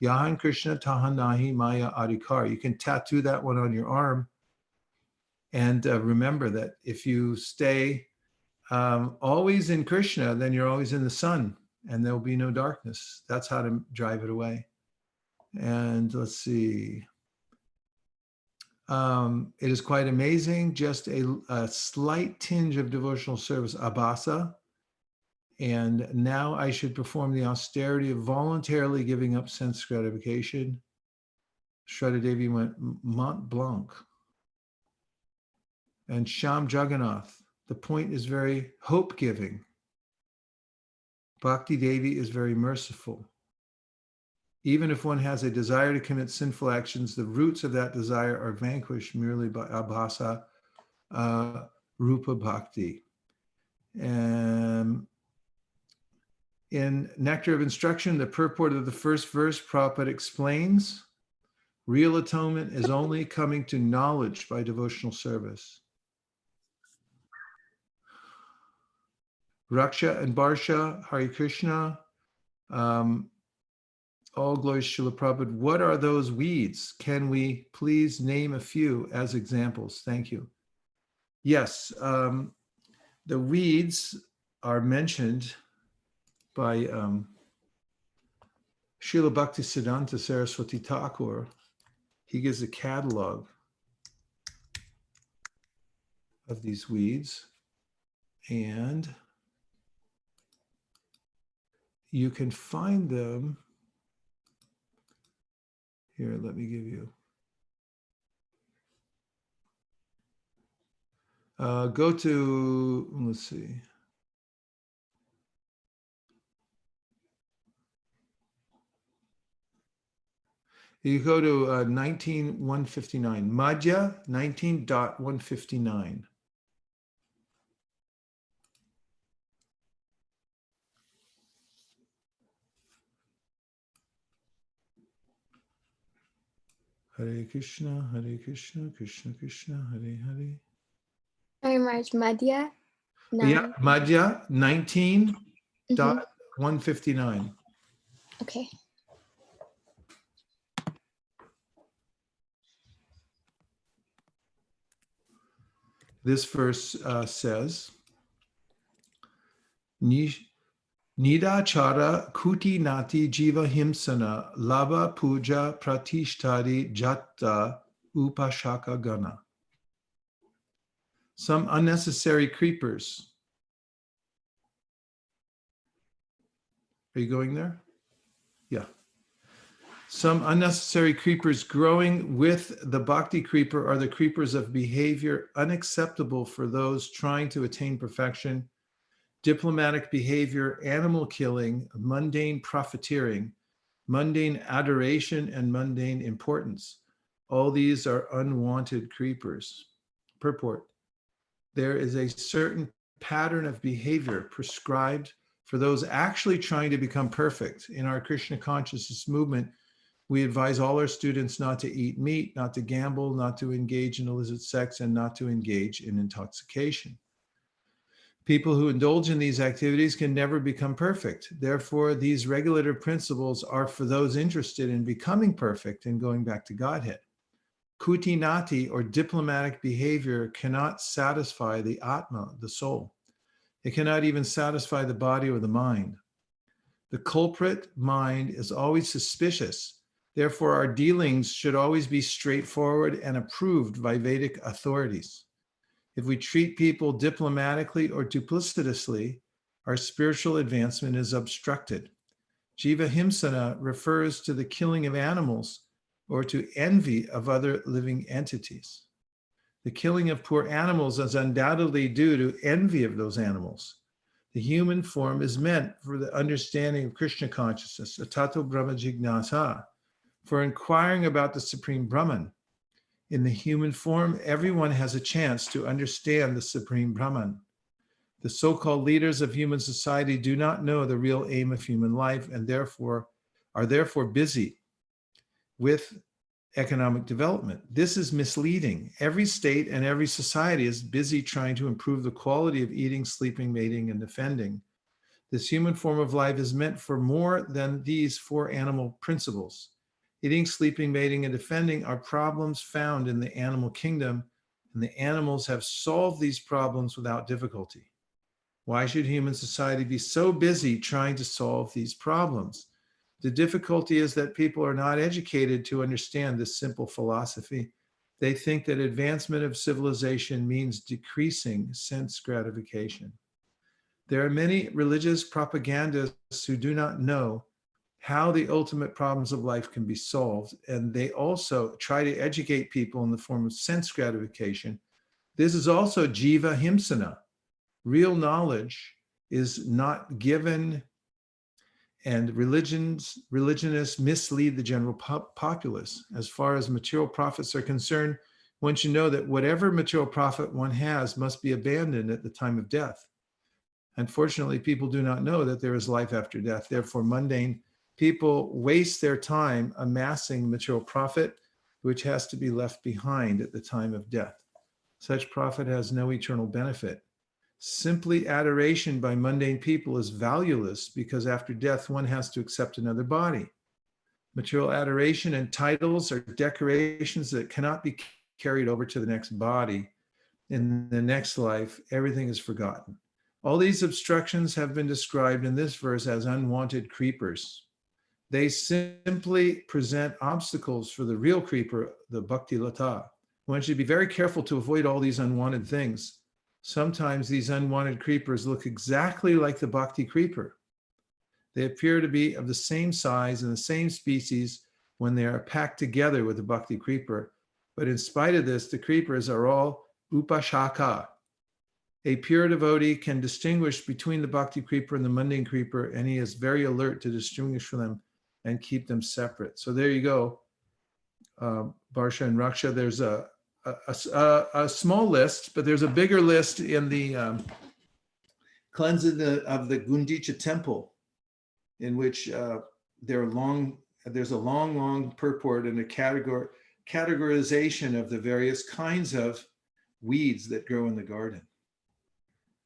Yahan Krishna Tahan Nahi Maya Adhikar. You can tattoo that one on your arm. And remember that if you stay always in Krishna, then you're always in the sun and there'll be no darkness. That's how to drive it away. And let's see. It is quite amazing, just a slight tinge of devotional service, abhasa. And now I should perform the austerity of voluntarily giving up sense gratification. Shraddha Devi went Mont Blanc. And Sham Jagannath, the point is very hope-giving. Bhakti Devi is very merciful. Even if one has a desire to commit sinful actions, the roots of that desire are vanquished merely by abhasa, rupa bhakti. And in Nectar of Instruction, the purport of the first verse, Prabhupada explains, real atonement is only coming to knowledge by devotional service. Raksha and Barsha, Hare Krishna, all glories Srila Prabhupada. What are those weeds? Can we please name a few as examples? Thank you. Yes, the weeds are mentioned by Srila Bhaktisiddhanta Saraswati Thakur. He gives a catalog of these weeds, and you can find them. Here, let me give you. Go to, let's see. You go to 19.159, Madhya 19.159. Hare Krishna, Krishna Krishna, Hare Hare. Sorry, March, Madhya? Yeah, Madhya 19.159. Okay. This verse says, Nidachara kuti nati jiva himsana lava puja pratishtari jatta upashaka gana. Some unnecessary creepers. Are you going there? Yeah. Some unnecessary creepers growing with the bhakti creeper are the creepers of behavior unacceptable for those trying to attain perfection, diplomatic behavior, animal killing, mundane profiteering, mundane adoration, and mundane importance. All these are unwanted creepers. Purport: there is a certain pattern of behavior prescribed for those actually trying to become perfect. In our Krishna consciousness movement, we advise all our students not to eat meat, not to gamble, not to engage in illicit sex, and not to engage in intoxication. People who indulge in these activities can never become perfect. Therefore, these regulative principles are for those interested in becoming perfect and going back to Godhead. Kutinati, or diplomatic behavior, cannot satisfy the Atma, the soul. It cannot even satisfy the body or the mind. The culprit mind is always suspicious. Therefore, our dealings should always be straightforward and approved by Vedic authorities. If we treat people diplomatically or duplicitously, our spiritual advancement is obstructed. Jiva himsana refers to the killing of animals or to envy of other living entities. The killing of poor animals is undoubtedly due to envy of those animals. The human form is meant for the understanding of Krishna consciousness, atato brahma jignasa, for inquiring about the Supreme Brahman. In the human form, everyone has a chance to understand the Supreme Brahman. The so-called leaders of human society do not know the real aim of human life and are therefore busy with economic development. This is misleading. Every state and every society is busy trying to improve the quality of eating, sleeping, mating, and defending. This human form of life is meant for more than these four animal principles. Eating, sleeping, mating, and defending are problems found in the animal kingdom, and the animals have solved these problems without difficulty. Why should human society be so busy trying to solve these problems? The difficulty is that people are not educated to understand this simple philosophy. They think that advancement of civilization means decreasing sense gratification. There are many religious propagandists who do not know how the ultimate problems of life can be solved, and they also try to educate people in the form of sense gratification. This is also jiva himsana. Real knowledge is not given, and religionists mislead the general populace. As far as material profits are concerned, one should know that whatever material profit one has must be abandoned at the time of death. Unfortunately, people do not know that there is life after death. Therefore, mundane people waste their time amassing material profit, which has to be left behind at the time of death. Such profit has no eternal benefit. Simply adoration by mundane people is valueless because after death, one has to accept another body. Material adoration and titles are decorations that cannot be carried over to the next body. In the next life, everything is forgotten. All these obstructions have been described in this verse as unwanted creepers. They simply present obstacles for the real creeper, the bhakti lata. One should be very careful to avoid all these unwanted things. Sometimes these unwanted creepers look exactly like the bhakti creeper. They appear to be of the same size and the same species when they are packed together with the bhakti creeper. But in spite of this, the creepers are all upashaka. A pure devotee can distinguish between the bhakti creeper and the mundane creeper, and he is very alert to distinguish them and keep them separate. So there you go, Barsha and Raksha. There's a small list, but there's a bigger list in the cleansing of the Gundicha temple, in which there's a long purport and a categorization of the various kinds of weeds that grow in the garden.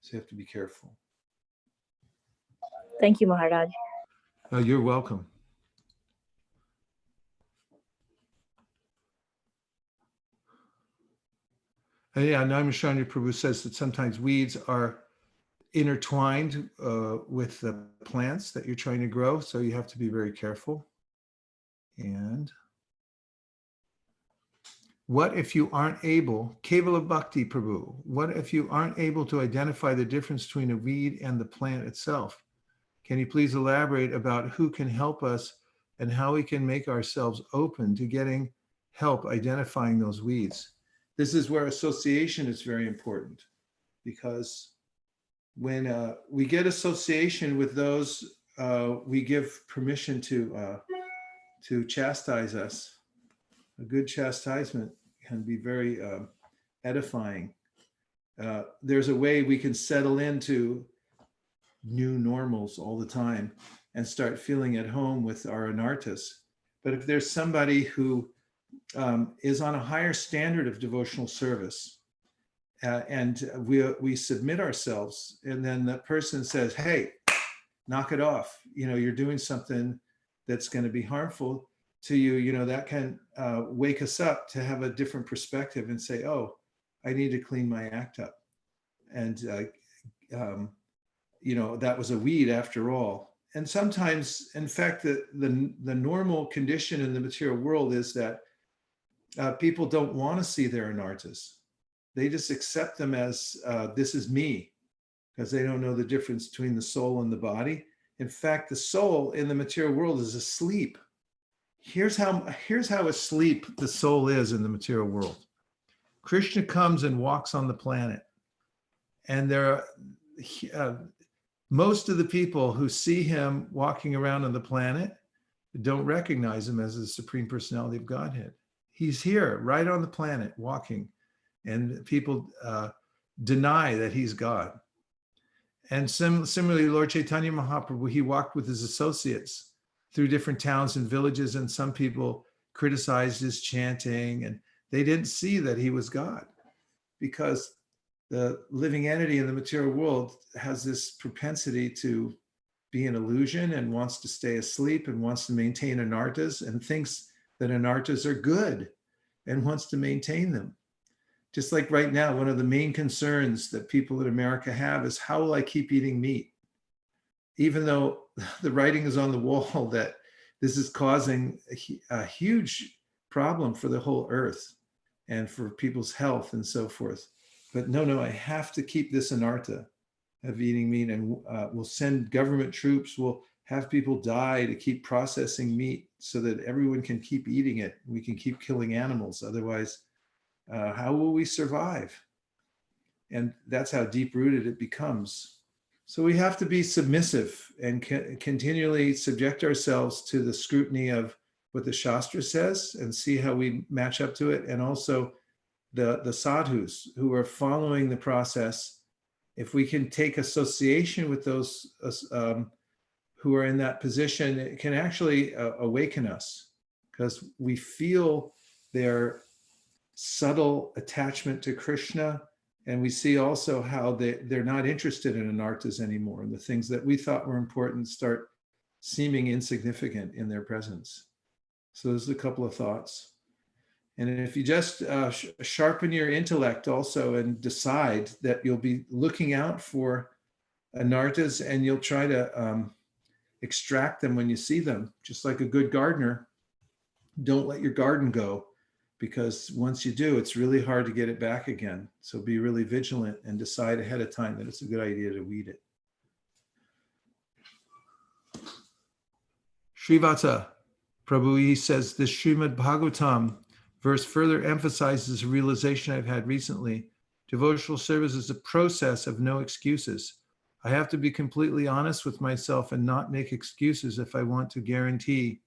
So you have to be careful. Thank you, Maharaj. Oh, you're welcome. And yeah, Naimisharanya Prabhu says that sometimes weeds are intertwined with the plants that you're trying to grow, so you have to be very careful. And what if you aren't able, Kevala Bhakti Prabhu, what if you aren't able to identify the difference between a weed and the plant itself? Can you please elaborate about who can help us and how we can make ourselves open to getting help identifying those weeds. This is where association is very important, because when we get association with those we give permission to chastise us, a good chastisement can be very edifying. There's a way we can settle into new normals all the time and start feeling at home with our anartas. But if there's somebody who is on a higher standard of devotional service, and we submit ourselves, and then that person says, hey, knock it off, you're doing something that's going to be harmful to you, that can wake us up to have a different perspective and say, oh, I need to clean my act up. And that was a weed after all. And sometimes, in fact, the normal condition in the material world is that people don't want to see their anartas. They just accept them as this is me, because they don't know the difference between the soul and the body. In fact, the soul in the material world is asleep. Here's how asleep the soul is in the material world. Krishna comes and walks on the planet, and there are most of the people who see him walking around on the planet don't recognize him as the Supreme Personality of Godhead. He's here, right on the planet, walking, and people deny that he's God. And similarly, Lord Chaitanya Mahaprabhu, he walked with his associates through different towns and villages, and some people criticized his chanting, and they didn't see that he was God, because the living entity in the material world has this propensity to be an illusion and wants to stay asleep and wants to maintain anartas and thinks that anartas are good and wants to maintain them. Just like right now, one of the main concerns that people in America have is, how will I keep eating meat? Even though the writing is on the wall that this is causing a huge problem for the whole earth and for people's health and so forth. But no, I have to keep this anarta of eating meat, and we'll send government troops, we'll have people die to keep processing meat so that everyone can keep eating it. We can keep killing animals. Otherwise, how will we survive? And that's how deep-rooted it becomes. So we have to be submissive and continually subject ourselves to the scrutiny of what the Shastra says and see how we match up to it. And also the sadhus who are following the process, if we can take association with those who are in that position, it can actually awaken us, because we feel their subtle attachment to Krishna, and we see also how they're not interested in anartas anymore, and the things that we thought were important start seeming insignificant in their presence. So there's a couple of thoughts. And if you just sharpen your intellect also and decide that you'll be looking out for anartas, and you'll try to extract them when you see them, just like a good gardener. Don't let your garden go, because once you do, it's really hard to get it back again. So be really vigilant and decide ahead of time that it's a good idea to weed it. Srivata Prabhu, he says, this Srimad Bhagavatam verse further emphasizes a realization I've had recently. Devotional service is a process of no excuses. I have to be completely honest with myself and not make excuses if I want to guarantee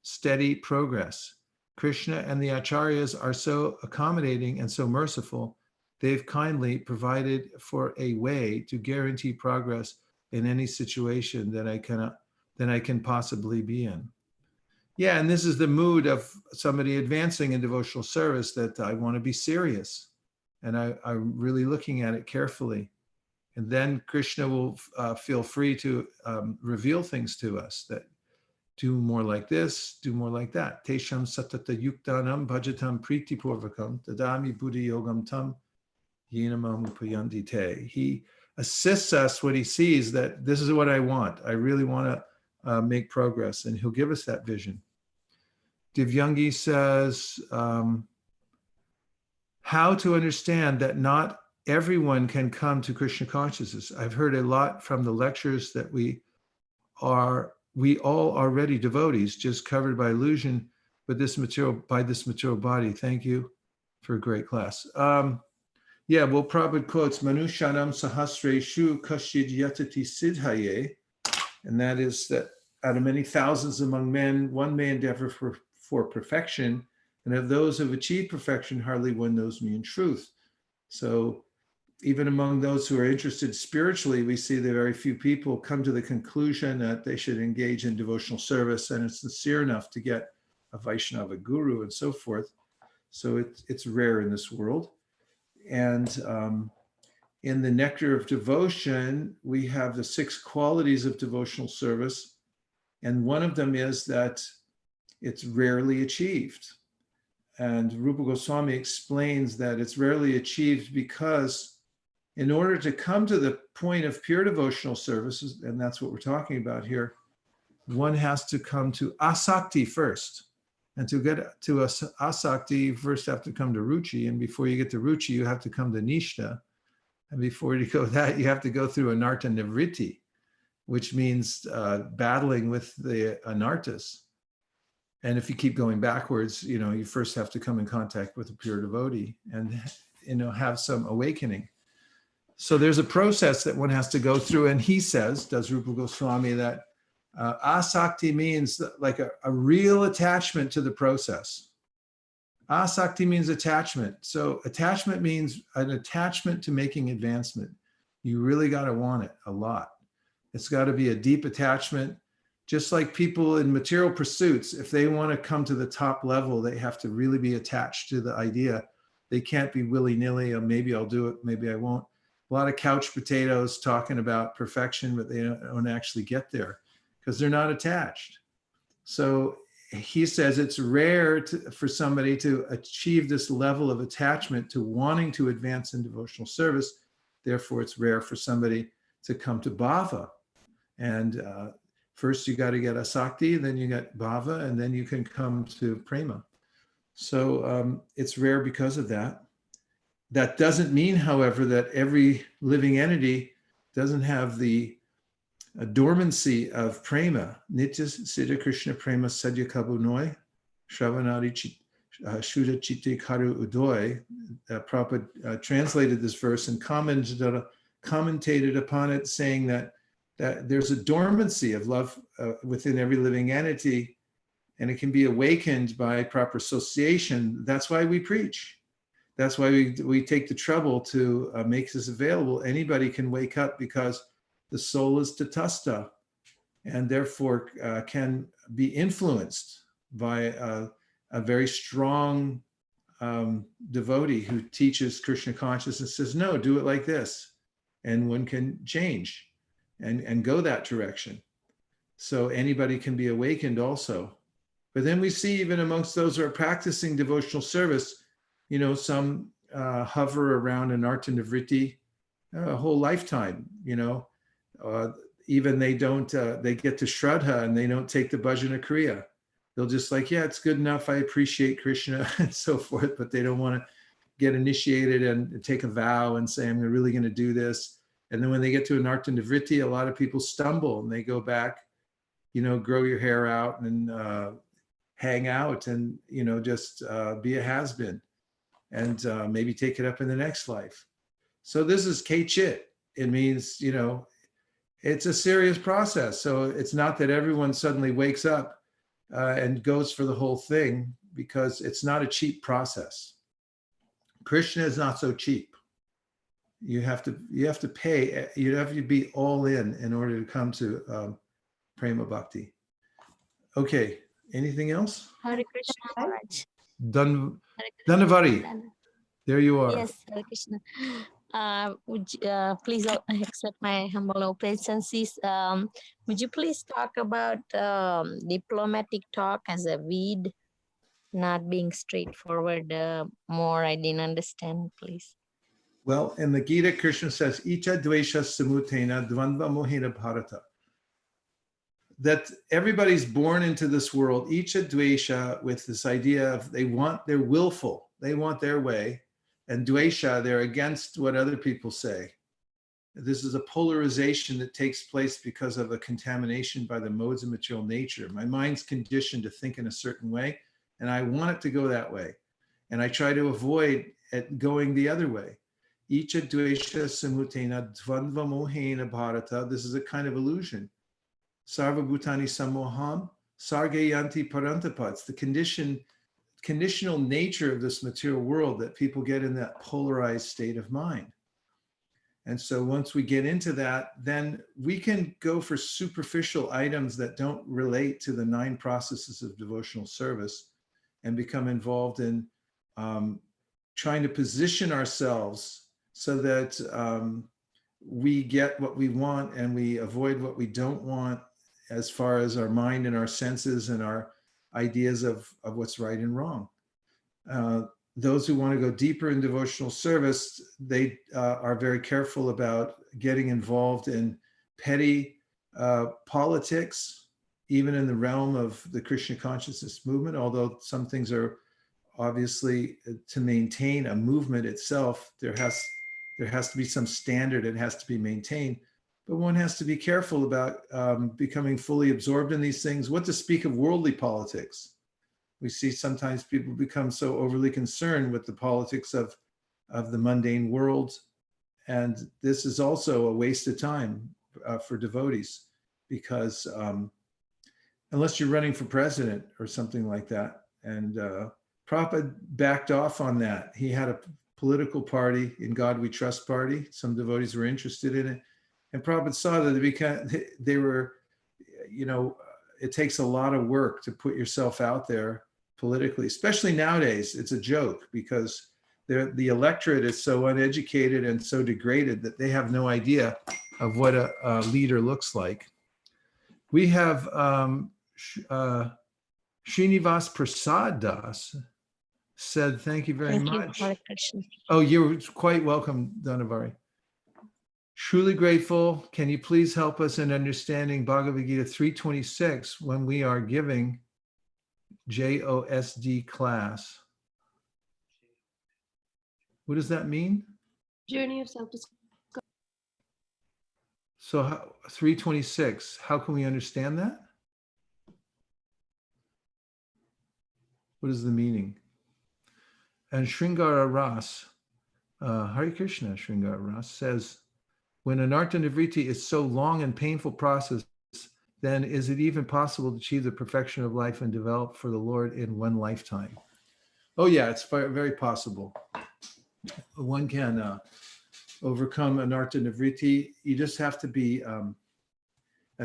steady progress. Krishna and the acharyas are so accommodating and so merciful. They've kindly provided for a way to guarantee progress in any situation that I can possibly be in. Yeah, and this is the mood of somebody advancing in devotional service, that I want to be serious, and I'm really looking at it carefully. And then Krishna will feel free to reveal things to us, that do more like this, do more like that. Tesham satata yuktanam bhajatam priti purvakam tadami buddhi yogam tam yenamam upayandi te. He assists us when he sees that this is what I want. I really want to make progress, and he'll give us that vision. Divyangi says, how to understand that not everyone can come to Krishna consciousness. I've heard a lot from the lectures that we we all already devotees, just covered by illusion, but this material body. Thank you for a great class. Yeah, well, Prabhupada quotes Manushanam Sahasreshu Kashid Yatati Siddhaye, and that is that out of many thousands among men, one may endeavor for perfection, and of those who have achieved perfection, hardly one knows me in truth. So even among those who are interested spiritually, we see that very few people come to the conclusion that they should engage in devotional service and it's sincere enough to get a Vaishnava guru and so forth. So it's rare in this world. And in the Nectar of Devotion, we have the 6 qualities of devotional service. And one of them is that it's rarely achieved. And Rupa Goswami explains that it's rarely achieved because in order to come to the point of pure devotional services, and that's what we're talking about here, one has to come to asakti first. And to get to asakti, you first have to come to ruchi. And before you get to ruchi, you have to come to nishta. And before you go that, you have to go through anartha nivritti, which means battling with the anarthas. And if you keep going backwards, you first have to come in contact with a pure devotee and, have some awakening. So there's a process that one has to go through. And he says, does Rupa Goswami, that asakti means like a real attachment to the process. Asakti means attachment. So attachment means an attachment to making advancement. You really got to want it a lot. It's got to be a deep attachment. Just like people in material pursuits, if they want to come to the top level, they have to really be attached to the idea. They can't be willy-nilly, or maybe I'll do it, maybe I won't. A lot of couch potatoes talking about perfection, but they don't actually get there because they're not attached. So he says it's rare for somebody to achieve this level of attachment to wanting to advance in devotional service. Therefore, it's rare for somebody to come to bhava. And first you got to get asakti, then you get bhava, and then you can come to prema. So it's rare because of that. That doesn't mean, however, that every living entity doesn't have the dormancy of prema. Nitya Siddha Krishna Prema Sadhya Kabunoi, Shravanadi Shuddha Chitte Karu Udoy. Prabhupada translated this verse and commentated upon it, saying that there's a dormancy of love within every living entity, and it can be awakened by proper association. That's why we preach. That's why we take the trouble to make this available. Anybody can wake up because the soul is tatasta and therefore can be influenced by a very strong devotee who teaches Krishna consciousness, says, no, do it like this. And one can change and go that direction. So anybody can be awakened also. But then we see even amongst those who are practicing devotional service, some hover around anartha nivritti a whole lifetime, even they don't, they get to Shraddha and they don't take the bhajana kriya. They'll just like, yeah, it's good enough. I appreciate Krishna and so forth, but they don't want to get initiated and take a vow and say, I'm really going to do this. And then when they get to anartha nivritti, a lot of people stumble and they go back, grow your hair out and hang out and, just be a has-been and maybe take it up in the next life. So this is kechit. It means, it's a serious process. So it's not that everyone suddenly wakes up and goes for the whole thing, because it's not a cheap process. Krishna is not so cheap. You have to pay, you have to be all in order to come to prema bhakti. Okay, anything else? Hare Krishna Maharaj. Dhanavari, there you are. Yes, Hare Krishna. Would you, please accept my humble obeisances. Would you please talk about diplomatic talk as a weed, not being straightforward? More, I didn't understand, please. Well, in the Gita, Krishna says, Icha dvesha samutena dvandva mohena bharata. That everybody's born into this world, Icha dvesha, with this idea of they're willful, they want their way. And dvesha, they're against what other people say. This is a polarization that takes place because of a contamination by the modes of material nature. My mind's conditioned to think in a certain way, and I want it to go that way. And I try to avoid it going the other way. Icha dvesha samutena dvandva mohena bharata. This is a kind of illusion. Sarva bhutani samoham sargayanti parantapat. It's the conditional nature of this material world that people get in that polarized state of mind. And so once we get into that, then we can go for superficial items that don't relate to the 9 processes of devotional service and become involved in trying to position ourselves so that we get what we want and we avoid what we don't want as far as our mind and our senses and our ideas of what's right and wrong. Those who want to go deeper in devotional service, they are very careful about getting involved in petty politics, even in the realm of the Krishna consciousness movement, although some things are obviously to maintain a movement itself, there has to be some standard, it has to be maintained. But one has to be careful about becoming fully absorbed in these things. What to speak of worldly politics? We see sometimes people become so overly concerned with the politics of the mundane world. And this is also a waste of time for devotees, because unless you're running for president or something like that. And Prabhupada backed off on that. He had a political party, In God We Trust party. Some devotees were interested in it. And Prabhupada saw that they were, it takes a lot of work to put yourself out there politically, especially nowadays. It's a joke because the electorate is so uneducated and so degraded that they have no idea of what a leader looks like. We have Srinivas Prasad Das said, thank you very much. Hare Krishna. Oh, you're quite welcome, Dhanavari. Truly grateful. Can you please help us in understanding Bhagavad Gita 326 when we are giving JOSD class? What does that mean? Journey of self-discovery. So 326, how can we understand that? What is the meaning? And Sringara Ras, Hare Krishna Sringara Ras says, when anartha nivritti is so long and painful process, then is it even possible to achieve the perfection of life and develop for the Lord in one lifetime? Oh yeah, it's very possible. One can overcome anartha nivritti. You just have to be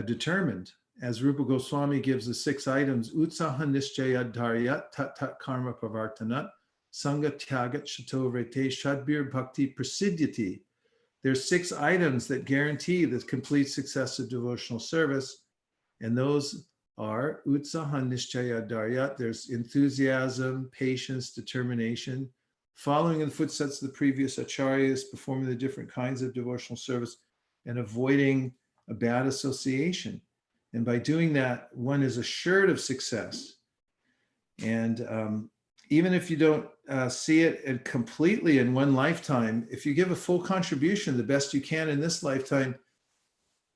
determined. As Rupa Goswami gives the 6 items, utsaha nischaya dharyat tat tat karma pravartanat sangha tyagat shato vrete shadbir bhakti prasidyati. There's 6 items that guarantee the complete success of devotional service. And those are utsaha nischaya dharyat. There's enthusiasm, patience, determination, following in the footsteps of the previous acharyas, performing the different kinds of devotional service, and avoiding a bad association. And by doing that, one is assured of success. And even if you don't see it completely in one lifetime, if you give a full contribution the best you can in this lifetime,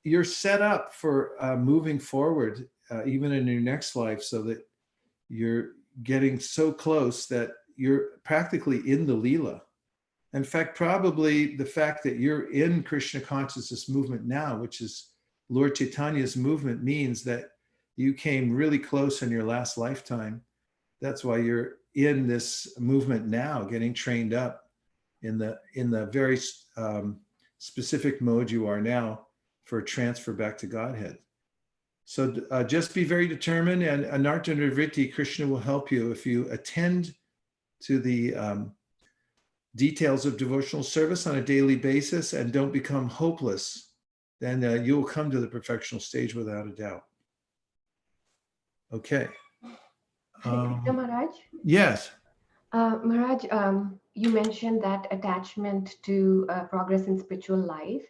you're set up for moving forward, even in your next life, so that you're getting so close that you're practically in the Leela. In fact, probably the fact that you're in Krishna consciousness movement now, which is Lord Chaitanya's movement, means that you came really close in your last lifetime. That's why you're in this movement now, getting trained up in the very specific mode you are now for a transfer back to Godhead. So just be very determined, and anartha nivritti, Krishna will help you if you attend to the details of devotional service on a daily basis and don't become hopeless. Then you will come to the perfectional stage without a doubt. Okay. Maharaj? Yes. Maharaj, you mentioned that attachment to progress in spiritual life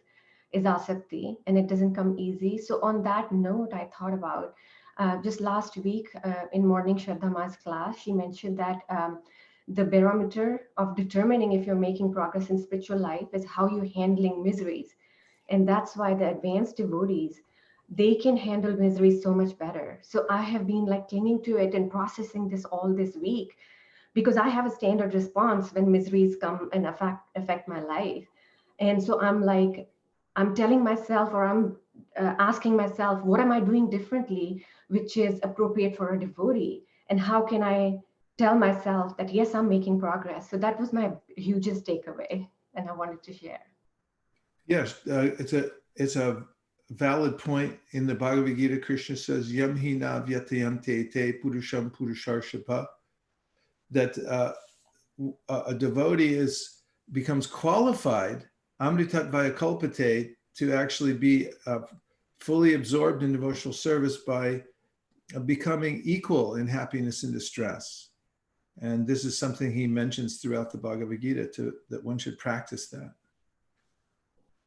is asakti, and it doesn't come easy. So on that note, I thought about just last week in morning Shraddha Ma's class, she mentioned that the barometer of determining if you're making progress in spiritual life is how you're handling miseries. And that's why the advanced devotees, they can handle misery so much better. So I have been like clinging to it and processing this all this week, because I have a standard response when miseries come and affect my life. And so I'm like, I'm telling myself, or I'm asking myself, what am I doing differently, which is appropriate for a devotee? And how can I tell myself that, yes, I'm making progress? So that was my hugest takeaway, and I wanted to share. Yes, it's a valid point. In the Bhagavad Gita, Krishna says, Yam hi na vyatayante te purusham purusharshapa, that a devotee becomes qualified, amritat vayakalpate, to actually be fully absorbed in devotional service by becoming equal in happiness and distress. And this is something he mentions throughout the Bhagavad Gita, that one should practice that.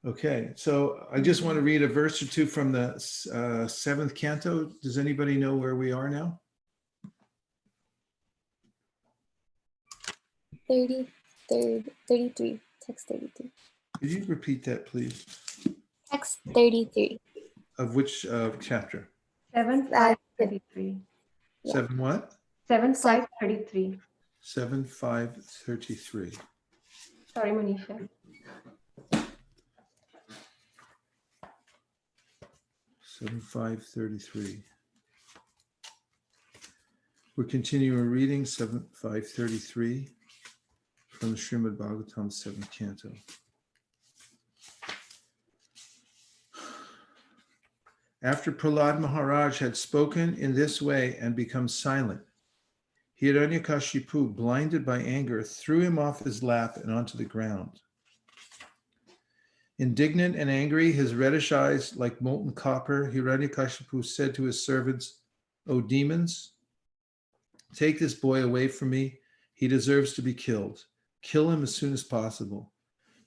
Okay, so I just want to read a verse or two from the 7th canto. Does anybody know where we are now? 33, text 33. Could you repeat that, please? Text 33. Of which chapter? 7:5:33. 7 what? 7:5:33. 7:5:33. Sorry, Manisha. 7:5:33. We're continuing reading 7:5:33 from the Srimad Bhagavatam 7th canto. After Prahlada Maharaja had spoken in this way and become silent, Hiranyakashipu, blinded by anger, threw him off his lap and onto the ground. Indignant and angry, his reddish eyes like molten copper, Hiranyakashipu said to his servants, "O demons, take this boy away from me. He deserves to be killed. Kill him as soon as possible.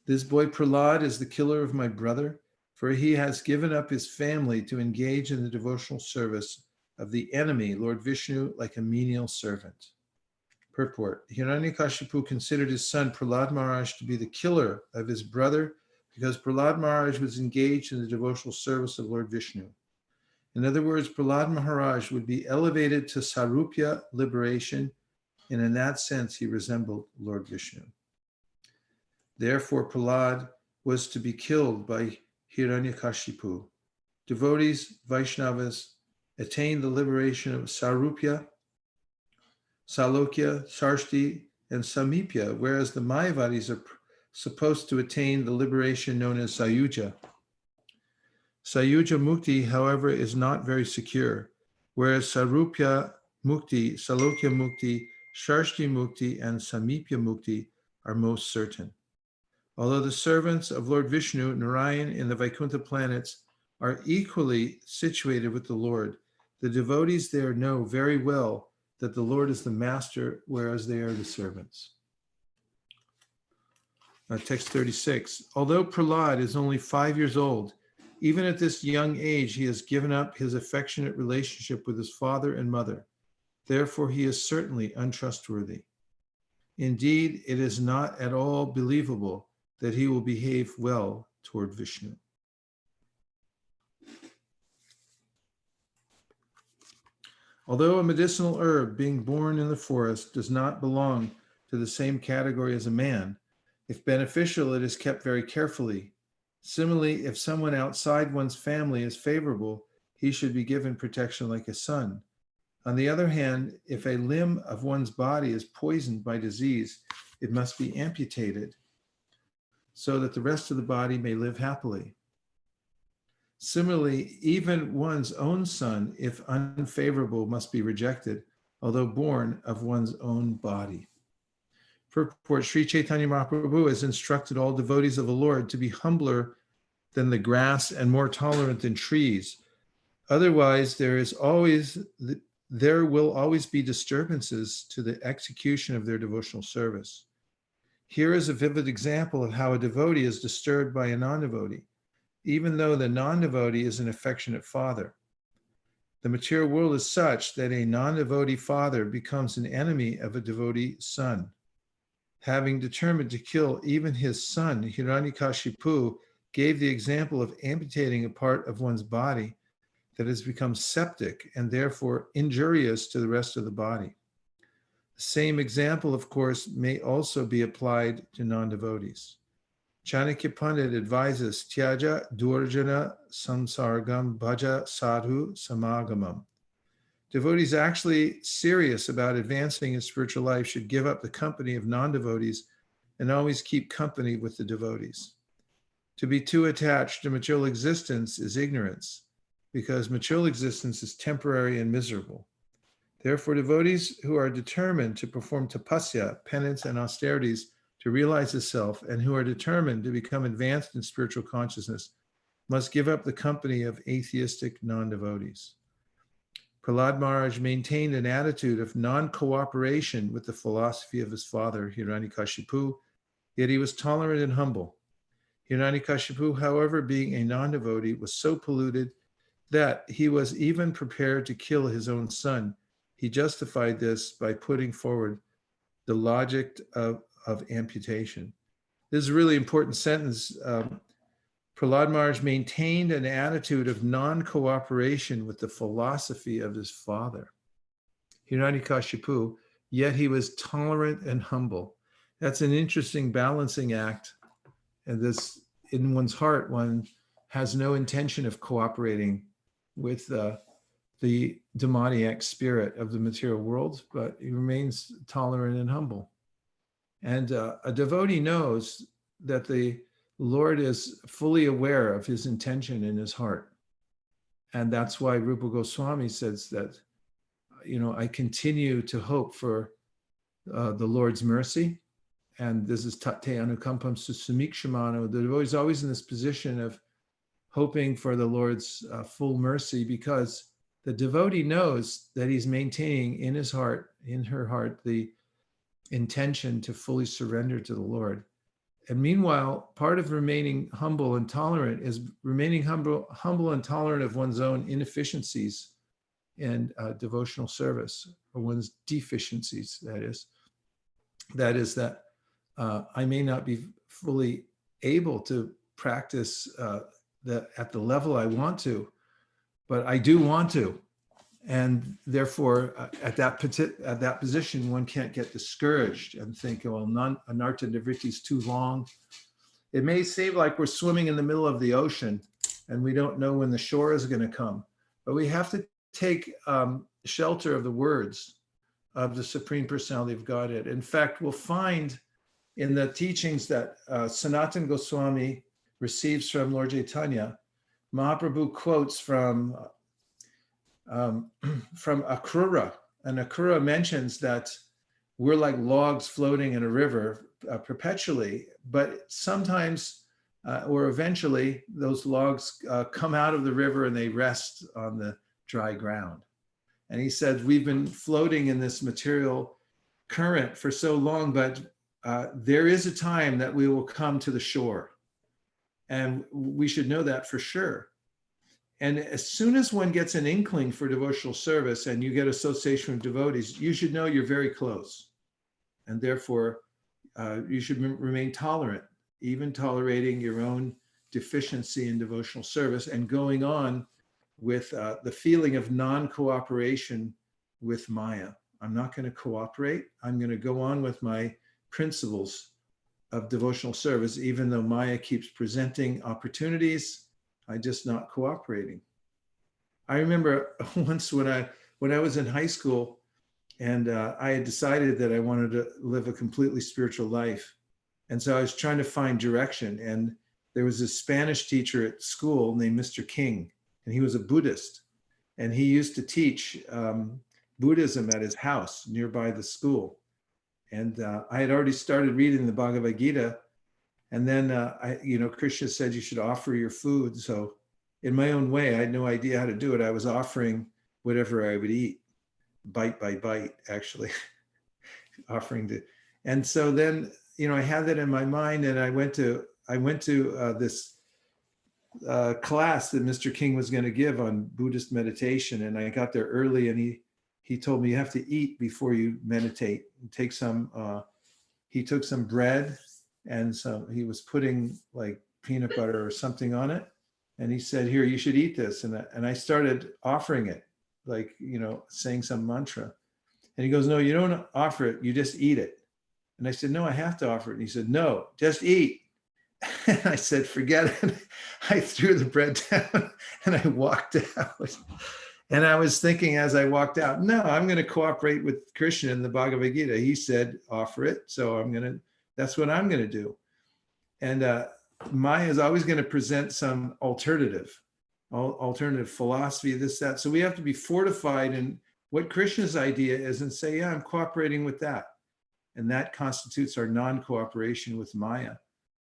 This boy Prahlad is the killer of my brother, for he has given up his family to engage in the devotional service of the enemy, Lord Vishnu, like a menial servant." Purport. Hiranyakashipu considered his son Prahlada Maharaj to be the killer of his brother because Prahlada Maharaj was engaged in the devotional service of Lord Vishnu. In other words, Prahlada Maharaj would be elevated to Sarupya liberation, and in that sense, he resembled Lord Vishnu. Therefore, Prahlad was to be killed by Hiranyakashipu. Devotees, Vaishnavas, attain the liberation of Sarupya, Salokya, Sarshti, and Samipya, whereas the Mayavadis are supposed to attain the liberation known as Sayuja. Sayuja Mukti, however, is not very secure, whereas Sarupya Mukti, Salokya Mukti, Sarshti Mukti, and Samipya Mukti are most certain. Although the servants of Lord Vishnu, Narayan, in the Vaikuntha planets are equally situated with the Lord, the devotees there know very well that the Lord is the master, whereas they are the servants. Text 36. Although Prahlad is only 5 years old, even at this young age, he has given up his affectionate relationship with his father and mother. Therefore, he is certainly untrustworthy. Indeed, it is not at all believable that he will behave well toward Vishnu. Although a medicinal herb being born in the forest does not belong to the same category as a man, if beneficial, it is kept very carefully. Similarly, if someone outside one's family is favorable, he should be given protection like a son. On the other hand, if a limb of one's body is poisoned by disease, it must be amputated so that the rest of the body may live happily. Similarly, even one's own son, if unfavorable, must be rejected, although born of one's own body. Purport. Sri Chaitanya Mahaprabhu has instructed all devotees of the Lord to be humbler than the grass and more tolerant than trees. Otherwise, there will always be disturbances to the execution of their devotional service. Here is a vivid example of how a devotee is disturbed by a non-devotee, even though the non-devotee is an affectionate father. The material world is such that a non-devotee father becomes an enemy of a devotee son. Having determined to kill even his son, Hiranyakashipu gave the example of amputating a part of one's body that has become septic and therefore injurious to the rest of the body. The same example, of course, may also be applied to non-devotees. Chanakya Pandit advises Tyaja Durjana Samsargam Bhaja Sadhu Samagamam. Devotees actually serious about advancing in spiritual life should give up the company of non-devotees and always keep company with the devotees. To be too attached to material existence is ignorance, because material existence is temporary and miserable. Therefore, devotees who are determined to perform tapasya, penance, and austerities to realize the self, and who are determined to become advanced in spiritual consciousness, must give up the company of atheistic non-devotees. Prahlada Maharaja maintained an attitude of non-cooperation with the philosophy of his father, Hiranyakashipu, yet he was tolerant and humble. Hiranyakashipu, however, being a non-devotee, was so polluted that he was even prepared to kill his own son. He justified this by putting forward the logic of amputation. This is a really important sentence. Prahlada Maharaja maintained an attitude of non-cooperation with the philosophy of his father, Hiranyakashipu, yet he was tolerant and humble. That's an interesting balancing act. And this, in one's heart, one has no intention of cooperating with the demoniac spirit of the material world, but he remains tolerant and humble. And a devotee knows that the Lord is fully aware of his intention in his heart. And that's why Rupa Goswami says that, I continue to hope for the Lord's mercy. And this is tate anukampam susamikshamano. The devotee is always in this position of hoping for the Lord's full mercy, because the devotee knows that he's maintaining in his heart, in her heart, the intention to fully surrender to the Lord. And meanwhile, part of remaining humble and tolerant is remaining humble and tolerant of one's own inefficiencies in devotional service, or one's deficiencies, that is. That is that I may not be fully able to practice at the level I want to, but I do want to. And therefore, at that position, one can't get discouraged and think, well, anartha nivritti is too long. It may seem like we're swimming in the middle of the ocean and we don't know when the shore is going to come, but we have to take shelter of the words of the Supreme Personality of Godhead. In fact, we'll find in the teachings that Sanatana Goswami receives from Lord Chaitanya, Mahaprabhu quotes from Akrura, and Akrura mentions that we're like logs floating in a river perpetually, but sometimes or eventually those logs come out of the river and they rest on the dry ground. And he said, we've been floating in this material current for so long, but there is a time that we will come to the shore. And we should know that for sure. And as soon as one gets an inkling for devotional service and you get association with devotees, you should know you're very close. And therefore, you should remain tolerant, even tolerating your own deficiency in devotional service and going on with the feeling of non-cooperation with Maya. I'm not going to cooperate. I'm going to go on with my principles of devotional service, even though Maya keeps presenting opportunities. I'm just not cooperating. I remember once when I was in high school and I had decided that I wanted to live a completely spiritual life. And so I was trying to find direction. And there was a Spanish teacher at school named Mr. King, and he was a Buddhist. And he used to teach Buddhism at his house nearby the school. And I had already started reading the Bhagavad Gita. And then, Krishna said you should offer your food. So in my own way, I had no idea how to do it. I was offering whatever I would eat, bite by bite, actually, offering to. And so then, I had that in my mind, and I went to this class that Mr. King was going to give on Buddhist meditation. And I got there early, and he told me you have to eat before you meditate. He took some bread. And so he was putting like peanut butter or something on it. And he said, here, you should eat this. And I started offering it, like, saying some mantra. And he goes, no, you don't offer it. You just eat it. And I said, no, I have to offer it. And he said, no, just eat. And I said, forget it. I threw the bread down and I walked out. And I was thinking as I walked out, no, I'm going to cooperate with Krishna in the Bhagavad Gita. He said, offer it. So that's what I'm going to do. And Maya is always going to present some alternative philosophy, this, that. So we have to be fortified in what Krishna's idea is and say, yeah, I'm cooperating with that. And that constitutes our non-cooperation with Maya.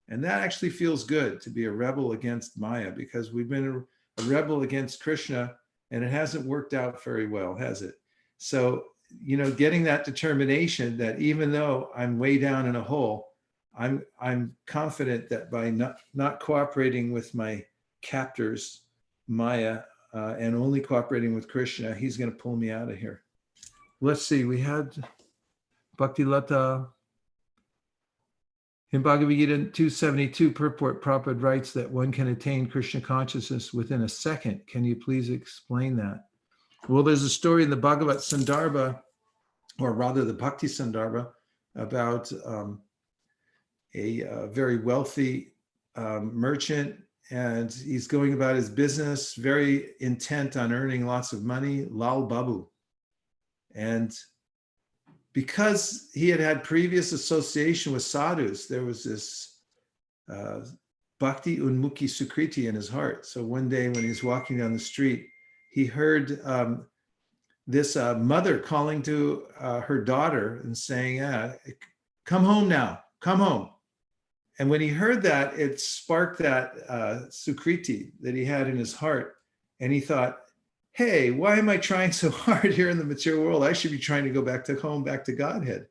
And that actually feels good, to be a rebel against Maya, because we've been a rebel against Krishna and it hasn't worked out very well, has it? So, getting that determination that even though I'm way down in a hole, I'm confident that by not cooperating with my captors, Maya, and only cooperating with Krishna, he's going to pull me out of here. Let's see, we had Bhakti Lata. In Bhagavad Gita 272, purport, Prabhupada writes that one can attain Krishna consciousness within a second. Can you please explain that? Well, there's a story in the Bhagavat Sandarbha, or rather the Bhakti Sandarbha, about a very wealthy merchant, and he's going about his business, very intent on earning lots of money, Lal Babu. And because he had previous association with sadhus, there was this bhakti unmukhi sukriti in his heart. So one day when he's walking down the street, he heard this mother calling to her daughter and saying, come home now, come home. And when he heard that, it sparked that sukriti that he had in his heart. And he thought, hey, why am I trying so hard here in the material world? I should be trying to go back to home, back to Godhead.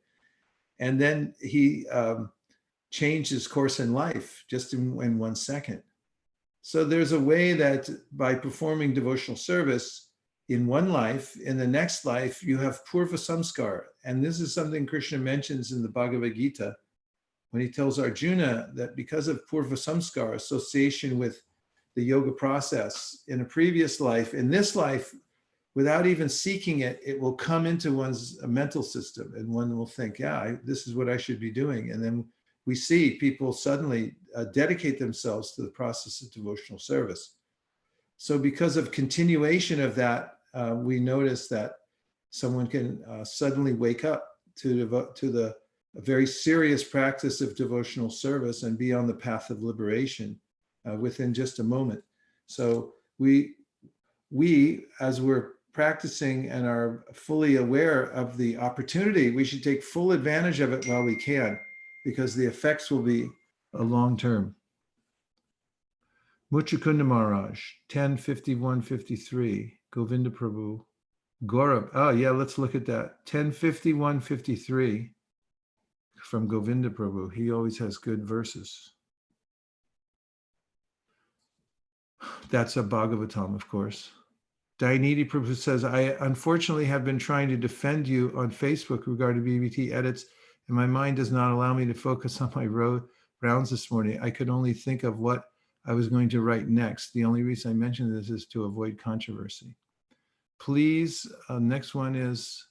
And then he changed his course in life just in 1 second. So there's a way that by performing devotional service in one life, in the next life, you have purva samskar. And this is something Krishna mentions in the Bhagavad Gita when he tells Arjuna that because of purva samskar, association with the yoga process in a previous life, in this life, without even seeking it, it will come into one's mental system and one will think, yeah, this is what I should be doing. And then we see people suddenly dedicate themselves to the process of devotional service. So because of continuation of that, we notice that someone can suddenly wake up to the very serious practice of devotional service and be on the path of liberation within just a moment. So we, as we're practicing and are fully aware of the opportunity, we should take full advantage of it while we can, because the effects will be a long term. Muchakunda Maharaj, 10:51:53, Govinda Prabhu, Gaurav. Oh yeah, let's look at that. 10:51:53 from Govinda Prabhu. He always has good verses. That's a Bhagavatam, of course. Dainiti Prabhu says, I unfortunately have been trying to defend you on Facebook regarding BBT edits, and my mind does not allow me to focus on my rounds this morning. I could only think of what I was going to write next. The only reason I mention this is to avoid controversy. Please, next one is,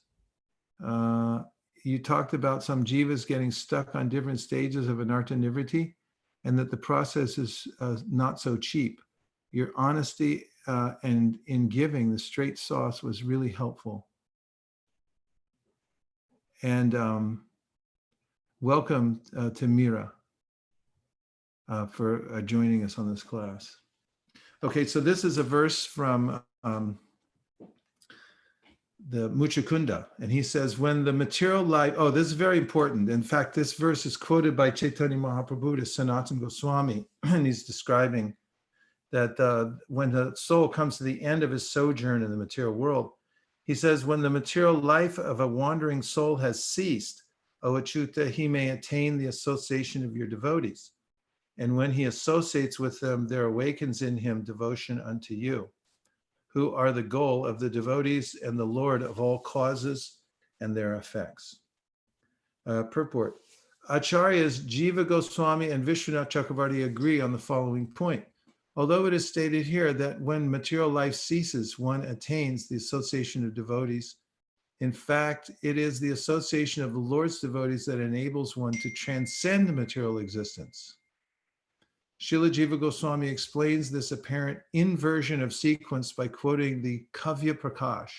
you talked about some jivas getting stuck on different stages of anartha nivriti, and that the process is not so cheap. Your honesty and in giving the straight sauce was really helpful. And welcome to Mira for joining us on this class. Okay, so this is a verse from the Muchakunda, and he says, when the material life, oh, this is very important. In fact, this verse is quoted by Chaitanya Mahaprabhu to Sanatana Goswami, and he's describing that when the soul comes to the end of his sojourn in the material world, he says, when the material life of a wandering soul has ceased, O Achyuta, he may attain the association of your devotees. And when he associates with them, there awakens in him devotion unto you, who are the goal of the devotees and the Lord of all causes and their effects. Purport. Acharyas Jiva Goswami and Vishwanath Chakravarti agree on the following point. Although it is stated here that when material life ceases, one attains the association of devotees, in fact, it is the association of the Lord's devotees that enables one to transcend material existence. Srila Jiva Goswami explains this apparent inversion of sequence by quoting the Kavya Prakash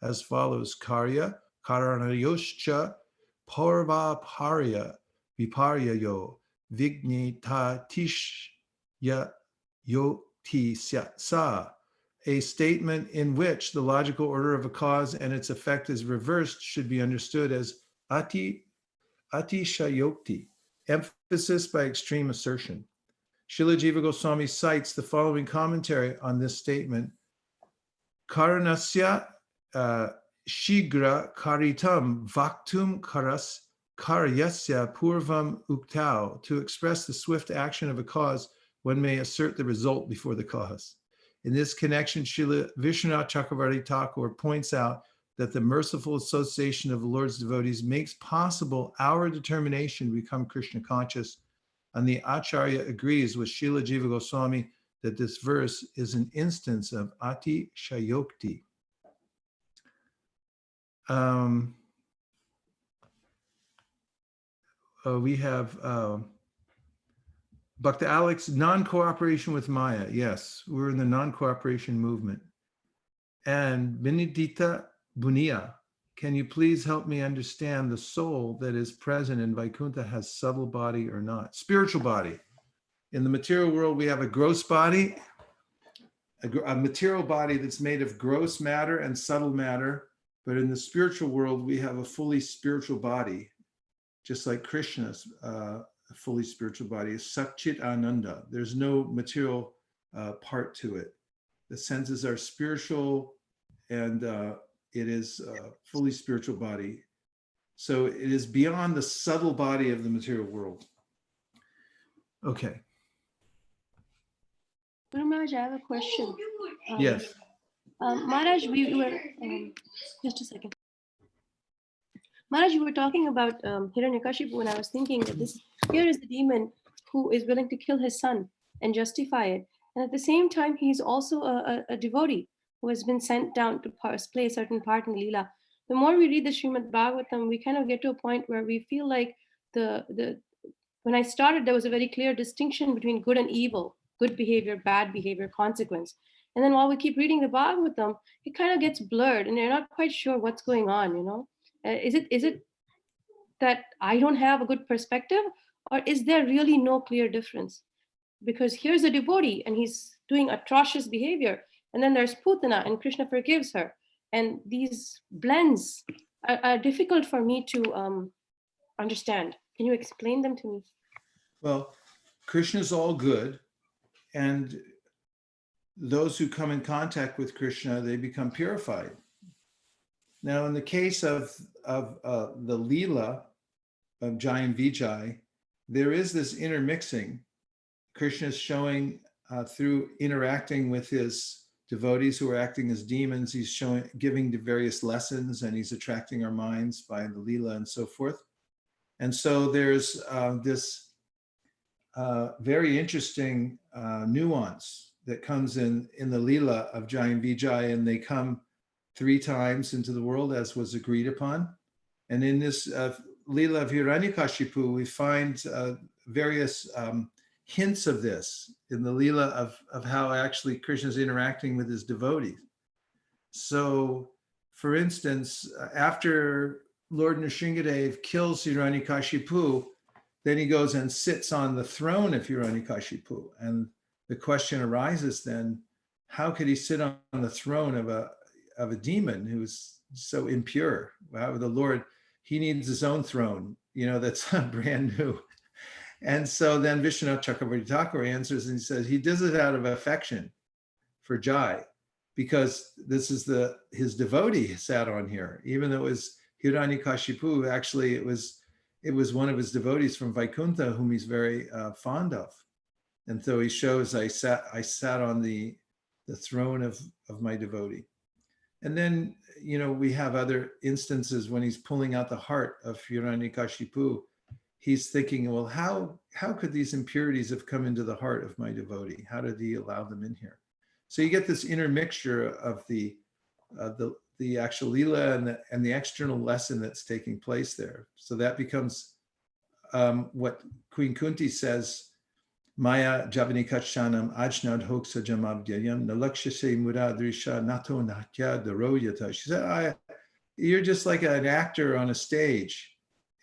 as follows: Karya, Karanayoscha, Parvaparya, Viparyayo, Vignita Tishya Yoti Sa. A statement in which the logical order of a cause and its effect is reversed should be understood as Atishayokti, emphasis by extreme assertion. Srila Jiva Goswami cites the following commentary on this statement: Karanasya shigra karitam vaktum karas karyasya purvam uktau. To express the swift action of a cause, one may assert the result before the cause. In this connection, Srila Vishwanath Chakravarti Thakur points out that the merciful association of the Lord's devotees makes possible our determination to become Krishna conscious. And the Acharya agrees with Srila Jiva Goswami that this verse is an instance of Ati Shayokti. We have Bhakta Alex, non-cooperation with Maya. Yes, we're in the non-cooperation movement. And Benedita Bunia, can you please help me understand the soul that is present in Vaikuntha has subtle body or not? Spiritual body. In the material world, we have a gross body, a material body that's made of gross matter and subtle matter. But in the spiritual world, we have a fully spiritual body, just like Krishna's fully spiritual body is Satchit Ananda. There's no material part to it. The senses are spiritual, and it is a fully spiritual body. So it is beyond the subtle body of the material world. Okay. Guru Maharaj, I have a question. Yes. Maharaj, we were, just a second. Maharaj, you were talking about Hiranyakashipu, and I was thinking that here is the demon who is willing to kill his son and justify it. And at the same time, he's also a devotee who has been sent down to play a certain part in Leela. The more we read the Srimad Bhagavatam, we kind of get to a point where we feel like when I started, there was a very clear distinction between good and evil, good behavior, bad behavior, consequence. And then while we keep reading the Bhagavatam, it kind of gets blurred and you're not quite sure what's going on, you know? Is it that I don't have a good perspective, or is there really no clear difference? Because here's a devotee and he's doing atrocious behavior, and then there's Putana and Krishna forgives her. And these blends are difficult for me to understand. Can you explain them to me? Well, Krishna's all good, and those who come in contact with Krishna, they become purified. Now, in the case of the Leela of Jai and Vijay, there is this intermixing. Krishna is showing through interacting with his devotees who are acting as demons, he's giving the various lessons, and he's attracting our minds by the Leela and so forth. And so there's this very interesting nuance that comes in the Leela of Jai and Vijay, and they come 3 times into the world as was agreed upon. And in this Leela of Hiranyakashipu, we find various hints of this in the Leela of how actually Krishna is interacting with his devotees. So, for instance, after Lord Nrsingadev kills Hiranyakashipu, then he goes and sits on the throne of Hiranyakashipu. And the question arises then, how could he sit on the throne of a demon who's so impure? Wow, the Lord, he needs his own throne, you know, that's brand new. And so then Vishwanath Chakravarti Thakur answers and he says he does it out of affection for Jai, because this is his devotee sat on here, even though it was Hiranyakashipu, actually it was one of his devotees from Vaikuntha whom he's very fond of. And so he shows, I sat on the throne of my devotee. And then, you know, we have other instances when he's pulling out the heart of Hiranyakashipu. he's thinking, well, how could these impurities have come into the heart of my devotee? How did he allow them in here? So you get this intermixture of the actual lila and the external lesson that's taking place there. So that becomes what Queen Kunti says, Maya Javani Kachanam Ajnad Hoksa Jamabdyayam Nalakshase Muradrisha Nato Natya Daroyata. She said, you're just like an actor on a stage.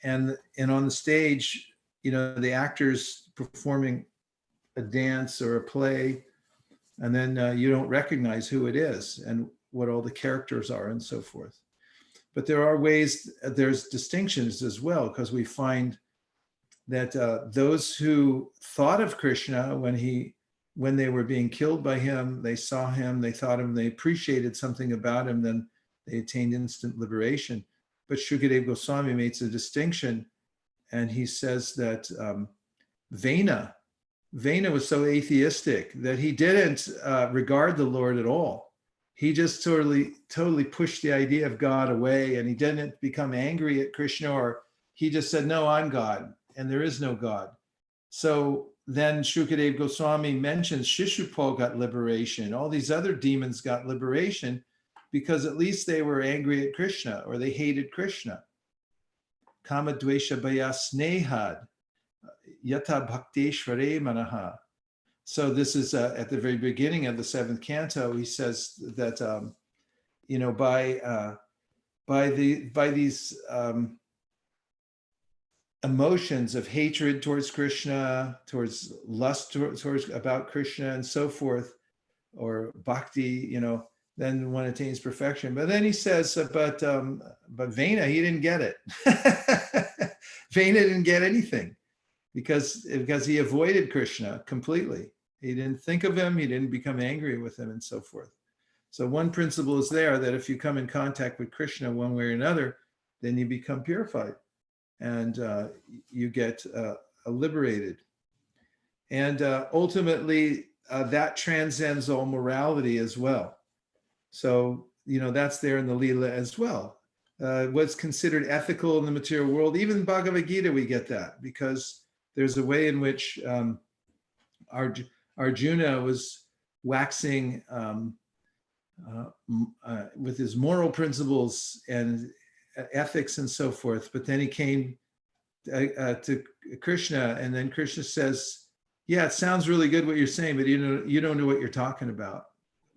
And on the stage, the actor's performing a dance or a play, and then you don't recognize who it is and what all the characters are and so forth. But there are ways, there's distinctions as well, because we find that those who thought of Krishna when they were being killed by him, they saw him, they thought him, they appreciated something about him, then they attained instant liberation. But Shukadeva Goswami makes a distinction, and he says that Vena was so atheistic that he didn't regard the Lord at all. He just totally pushed the idea of God away, and he didn't become angry at Krishna, or he just said, no, I'm God, and there is no God. So then Shukadeva Goswami mentions Shishupal got liberation. All these other demons got liberation because at least they were angry at Krishna, or they hated Krishna. Kama dvesha bhaya snehad yata bhakteshvare manaha. So this is at the very beginning of the 7th canto. He says that by these emotions of hatred towards Krishna, towards lust towards about Krishna, and so forth, or bhakti, then one attains perfection. But then he says, but Vena, he didn't get it. Vena didn't get anything because he avoided Krishna completely. He didn't think of him, he didn't become angry with him, and so forth. So one principle is there, that if you come in contact with Krishna one way or another, then you become purified and you get liberated. And ultimately, that transcends all morality as well. So, that's there in the Leela as well. What's considered ethical in the material world, even in Bhagavad Gita, we get that, because there's a way in which Arjuna was waxing with his moral principles and ethics and so forth. But then he came to Krishna, and then Krishna says, yeah, it sounds really good what you're saying, but you don't know what you're talking about,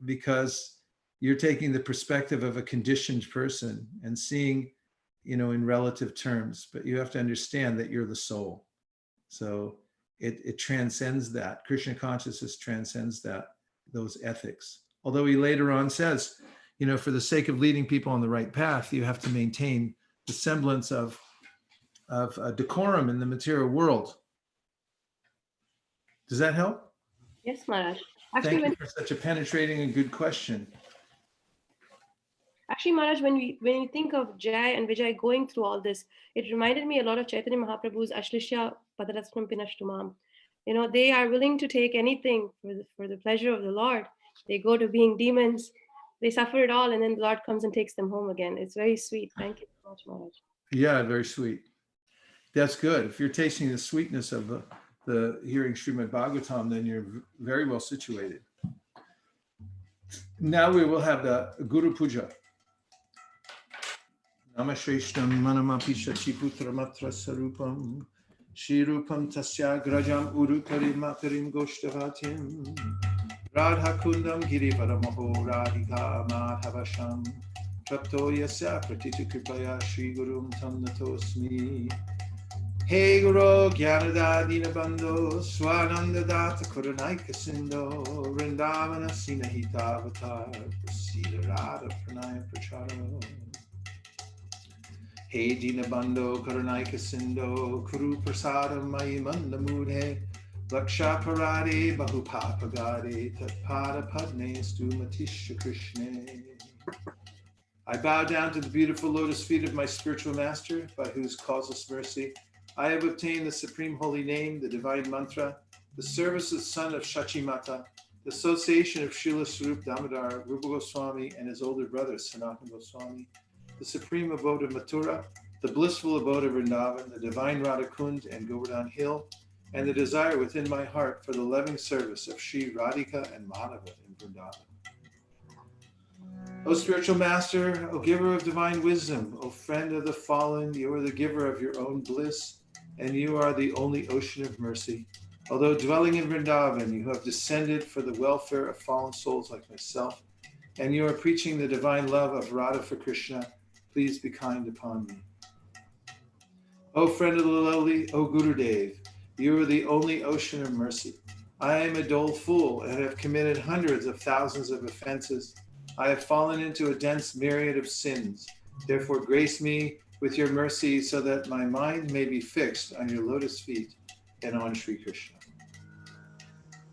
because you're taking the perspective of a conditioned person and seeing, in relative terms, but you have to understand that you're the soul. So it transcends that. Krishna consciousness transcends those ethics. Although he later on says, for the sake of leading people on the right path, you have to maintain the semblance of decorum in the material world. Does that help? Yes, Maharaj. Thank you for such a penetrating and good question. Actually, Maharaj, when you think of Jai and Vijay going through all this, it reminded me a lot of Chaitanya Mahaprabhu's Ashlishya Padarasnam Pinashtumam. They are willing to take anything for the pleasure of the Lord. They go to being demons, they suffer it all, and then the Lord comes and takes them home again. It's very sweet. Thank you so much, Maharaj. Yeah, very sweet. That's good. If you're tasting the sweetness of the hearing Srimad Bhagavatam, then you're very well situated. Now we will have the Guru Puja. Namashreshnam manamapi shachiputra sarupam shirupam tasya grajam urutari matarim goshtavatim radha kundam girivaramoho radhika madhavasham prapto yasya pratiti kripaya shri gurum tam natosmi. Hey Guru Gyanada Dinabando Swananda Data Kurunaika Sindo Vrindavana Sinahita Avatar Prasida Radha Pranaya Pracharo. Hey Dinabando Kurunaika Sindo Kuru Prasada Mayimanda Mudhe Laksha Parade Bahupapagade Tatpada Padne Stumatisha Krishna. I bow down to the beautiful lotus feet of my spiritual master, by whose causeless mercy I have obtained the supreme holy name, the divine mantra, the service of the son of Shachimata, the association of Srila Swarup Damodar, Rupa Goswami, and his older brother, Sanatana Goswami, the supreme abode of Mathura, the blissful abode of Vrindavan, the divine Radha Kund and Govardhan Hill, and the desire within my heart for the loving service of Sri Radhika and Madhava in Vrindavan. O spiritual master, O giver of divine wisdom, O friend of the fallen, you are the giver of your own bliss, and you are the only ocean of mercy. Although dwelling in Vrindavan, you have descended for the welfare of fallen souls like myself, and you are preaching the divine love of Radha for Krishna. Please be kind upon me. O friend of the lowly, O Gurudev, you are the only ocean of mercy. I am a dull fool and have committed hundreds of thousands of offenses. I have fallen into a dense myriad of sins. Therefore, grace me with your mercy so that my mind may be fixed on your lotus feet and on Sri Krishna.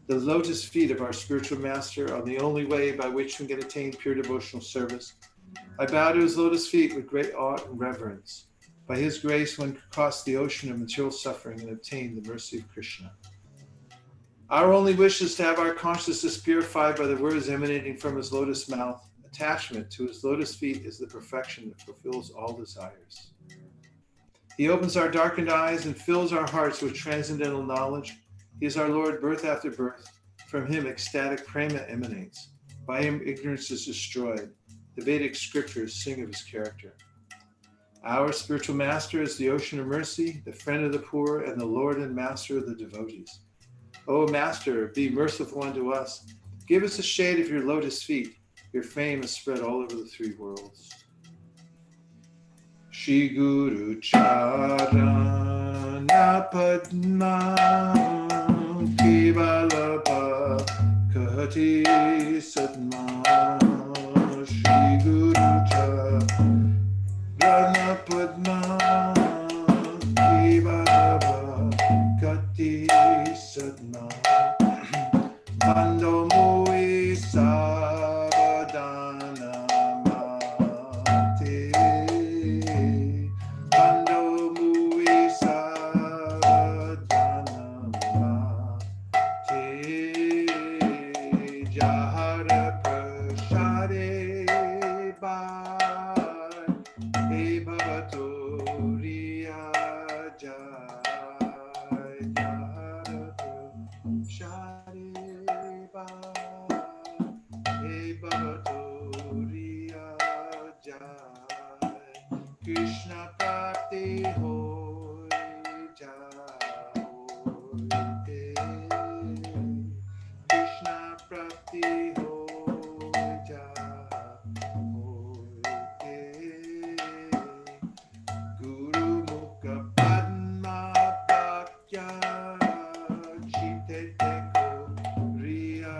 The lotus feet of our spiritual master are the only way by which we can attain pure devotional service. I bow to his lotus feet with great awe and reverence. By his grace, one could cross the ocean of material suffering and obtain the mercy of Krishna. Our only wish is to have our consciousness purified by the words emanating from his lotus mouth. Attachment to his lotus feet is the perfection that fulfills all desires. He opens our darkened eyes and fills our hearts with transcendental knowledge. He is our Lord, birth after birth. From him, ecstatic prema emanates. By him, ignorance is destroyed. The Vedic scriptures sing of his character. Our spiritual master is the ocean of mercy, the friend of the poor, and the Lord and master of the devotees. O Master, be merciful unto us. Give us the shade of your lotus feet. Your fame is spread all over the three worlds. Shri Guru Charana Padma Kivalapa Kahati Sadma Shri Guru Charana Padma Kivalapa Kahati Sadma Mando Mui Sabadana Mate Mando Mui Sabadana Mate Jahara Prashade Bhai He Bhavaturiya Jai Jahara Prashade Krishna Prati Hoy Jai Krishna Prati Hoy Jai Guru Mukha Padma Pakya Chite Teko Riya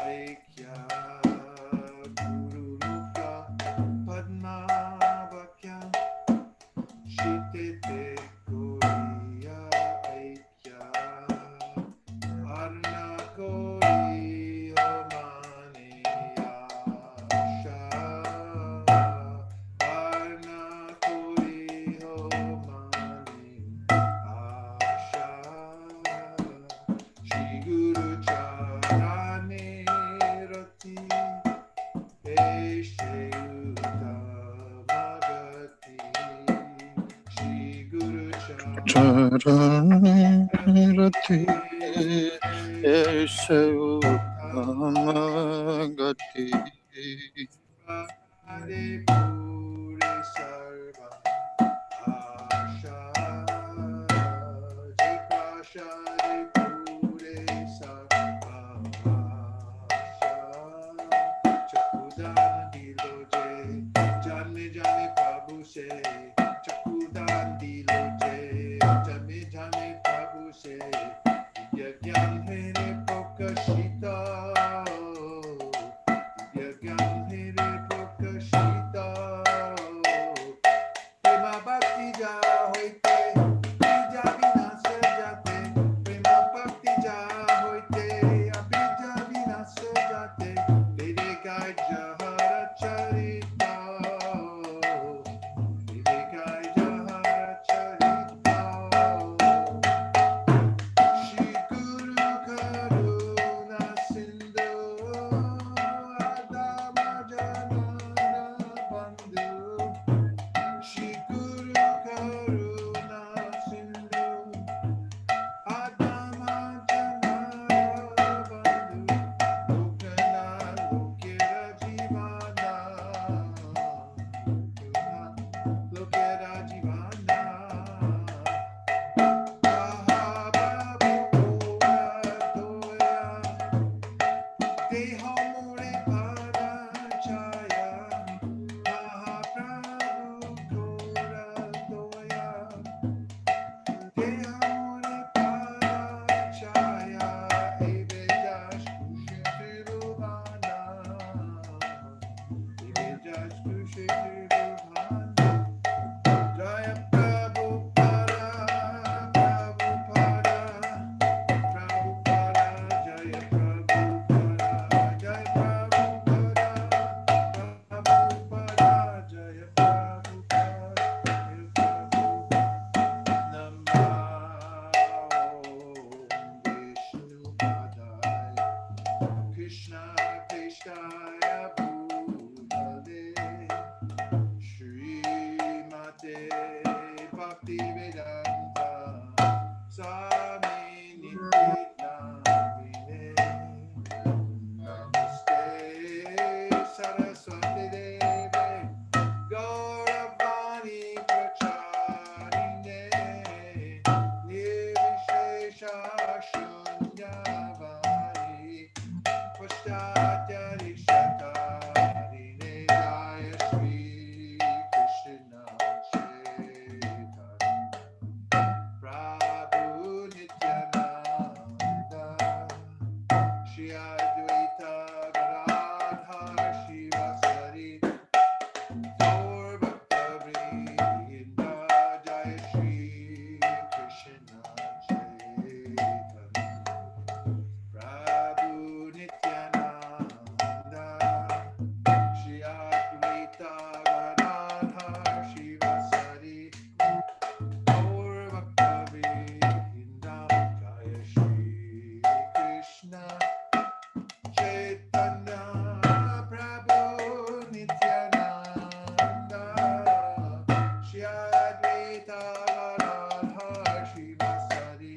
Aikya Guru Mukha Padma Pakya Chite Teko Riya Aikya Arna Kori Homani Asha Arna Kori Homani Asha Shri Guru Charane Rati Eshe Uttamagati Shri Guru Charani Rati Esautamagati Radhe Puri Sarva Asha Jai Prashade Pure Sarva Asha Chakudan Dilo Jai Janme Jame Prabhu Se Chakudan Dilo Jai Janme Jame Prabhu Se Vidya Gyan Mere Pokashita Vidya Gyan Mere Pokashita Krishna Krishnaya Bhutale Srimate Bhakti Vedanta Swami Nityanamine Namaste Saraswati Deve Gauravani Pracharine Nirvishesha Shunyavani Pashtatya Rishatarine Jaya Shri Krishna Chaitanya Prabhu Nityananda Shri Advaita Gadadhar Shivasari Gaur Bhaktavrinda Jaya Shri Krishna Chaitanya Prabhu Nityananda Shri Advaita Gadadhar Shivasari Gaur Bhaktavrinda Jaya Shri Krishna Chaitanya Prabhu Nityananda Shri Advaita Gadadhar Shivasari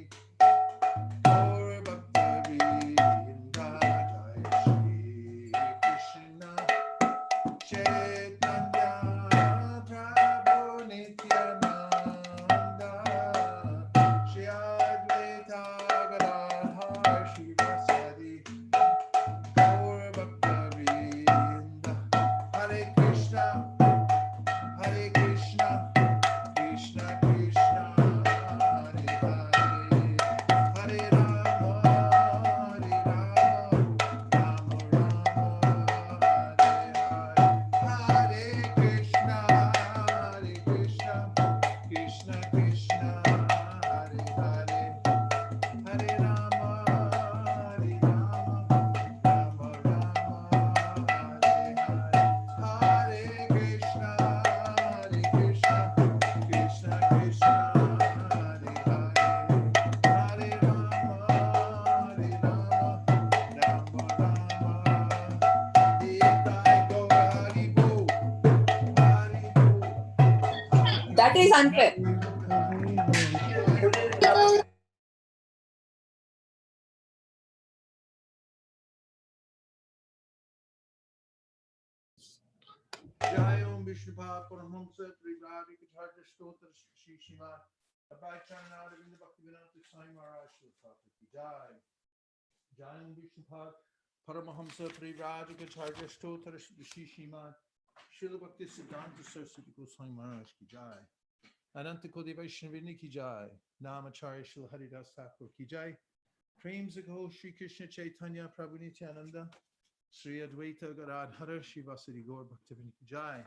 Gaur Bhaktavrinda Jaya Shri Krishna Chaitanya Prabhu Nityananda Shri Advaita Gadadhar Shivasari Gaur Bhaktavrinda Hare Krishna Krishna Krishna Hare Hare Hare Rama Hare Rama Hare Krishna Krishna Krishna Hare Hare Hare Rama Hare Rama Rama Hare Hare Hare Krishna Krishna Krishna Hare Hare Hare Rama Hare Rama Rama Nitai Gaur Hari Bol Hari Bol. That is unfair. Jai Om Vishnupada Paramahamsa Trivradi Katarja Stotra Shri Srimad Abhay Charanada Vinda Bhaktivedanta Swami Maharaj Shilpata Ki Jai. Jai Om Vishnupada Paramahamsa Trivradi Katarja Stotra Shri Srimad Srila Bhakti Siddhanta Saraswati Goswami Maharaj Ki Jai. Ananta Kodi Vaishnavini Ki Jai. Namacharya Srila Haridas Thakur Ki Jai. Prem Zagho Shri Krishna Chaitanya Prabhu Nityananda Sri Advaita Gadadhara Shivasari Gaur Bhaktivinoda Ki Jai.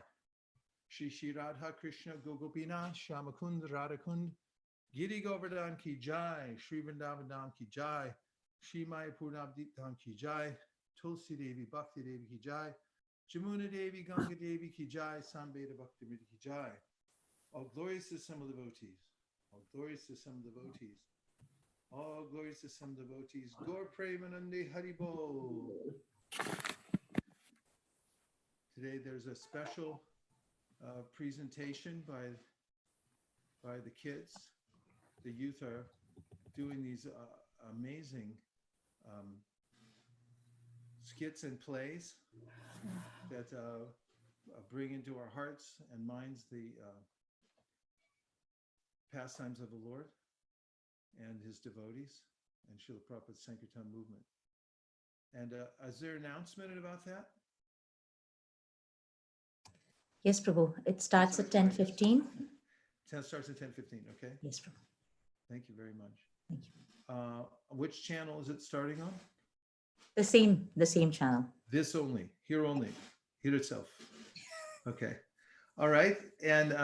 Shri Radha Krishna Gogopinath Shamakund Radhakund Giri Govardhan Ki Jai. Shri Vrindavan Dham Ki Jai. Shri Mayapur Navadvip Dham Ki Jai. Tulsi Devi Bhakti Devi Ki Jai. Jamuna Devi Ganga Devi Ki Jai. Sambheda Bhaktivinoda Ki Jai. All glorious to some devotees. All glorious to some devotees. All glorious to some devotees. Gaur Premanande Haribol. Today there's a special presentation by the kids. The youth are doing these amazing skits and plays that bring into our hearts and minds the pastimes of the Lord and his devotees and Srila Prabhupada's Sankirtan movement. And is there an announcement about that? Yes, Prabhu. It starts at 10:15. It starts at 10:15, okay? Yes, Prabhu. Thank you very much. Thank you. Which channel is it starting on? The same channel. This only, here itself. Okay. All right. And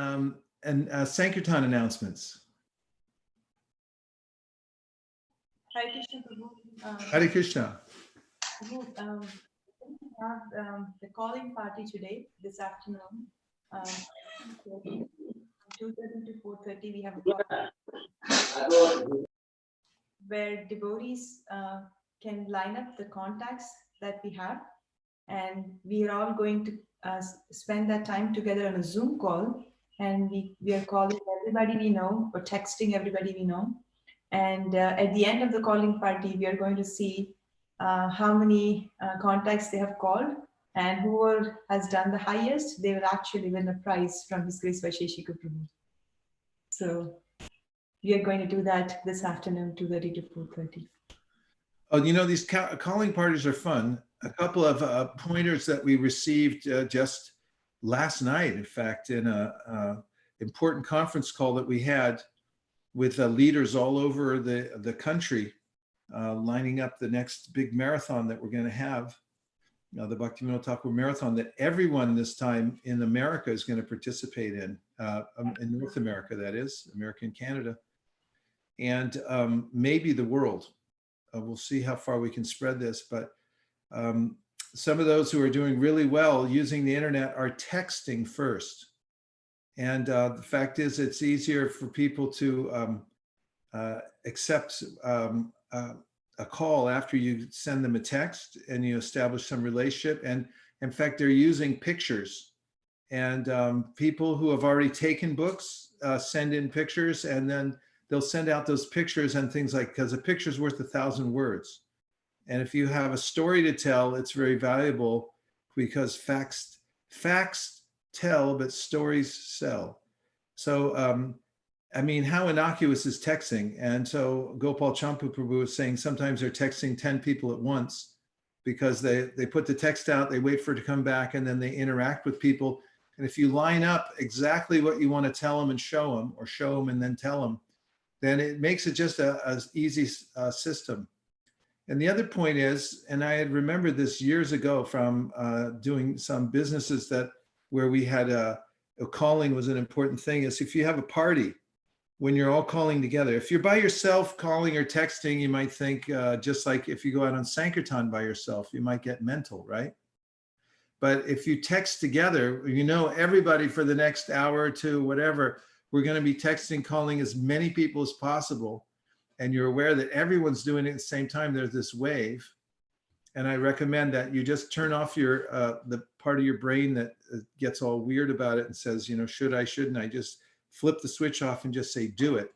Sankirtan announcements. Hare Krishna, Prabhu. Hare Krishna. Prabhu, we have the calling party today, this afternoon. 2:30 to 4:30, we have a call where devotees can line up the contacts that we have. And we are all going to spend that time together on a Zoom call. And we are calling everybody we know or texting everybody we know. And at the end of the calling party, we are going to see how many contacts they have called, and whoever has done the highest, they will actually win a prize from His Grace Vaisesika Prabhu. So we are going to do that this afternoon, 2:30 to 4:30. Oh, you know, these calling parties are fun. A couple of pointers that we received just last night, in fact, in a important conference call that we had with leaders all over the country, lining up the next big marathon that we're going to have, the Bhaktivinoda Thakur Marathon, that everyone this time in America is going to participate in North America, that is, America and Canada, and maybe the world. We'll see how far we can spread this, but some of those who are doing really well using the internet are texting first. And the fact is, it's easier for people to accept a call after you send them a text and you establish some relationship. And in fact, they're using pictures. And people who have already taken books send in pictures, and then they'll send out those pictures and things like, because a picture's worth 1,000 words. And if you have a story to tell, it's very valuable, because facts tell, but stories sell. So, I mean, how innocuous is texting? And so Gopal Champu Prabhu is saying sometimes they're texting 10 people at once, because they put the text out, they wait for it to come back, and then they interact with people. And if you line up exactly what you want to tell them and show them, or show them and then tell them, then it makes it just an easy system. And the other point is, and I had remembered this years ago from doing some businesses where we had a calling was an important thing, is if you have a party, when you're all calling together, if you're by yourself calling or texting, you might think, just like if you go out on Sankirtan by yourself, you might get mental, right? But if you text together, you know everybody for the next hour or two, whatever, we're going to be texting, calling as many people as possible. And you're aware that everyone's doing it at the same time. There's this wave. And I recommend that you just turn off the part of your brain that gets all weird about it and says, you know, should I, shouldn't I? Just flip the switch off and just say, do it,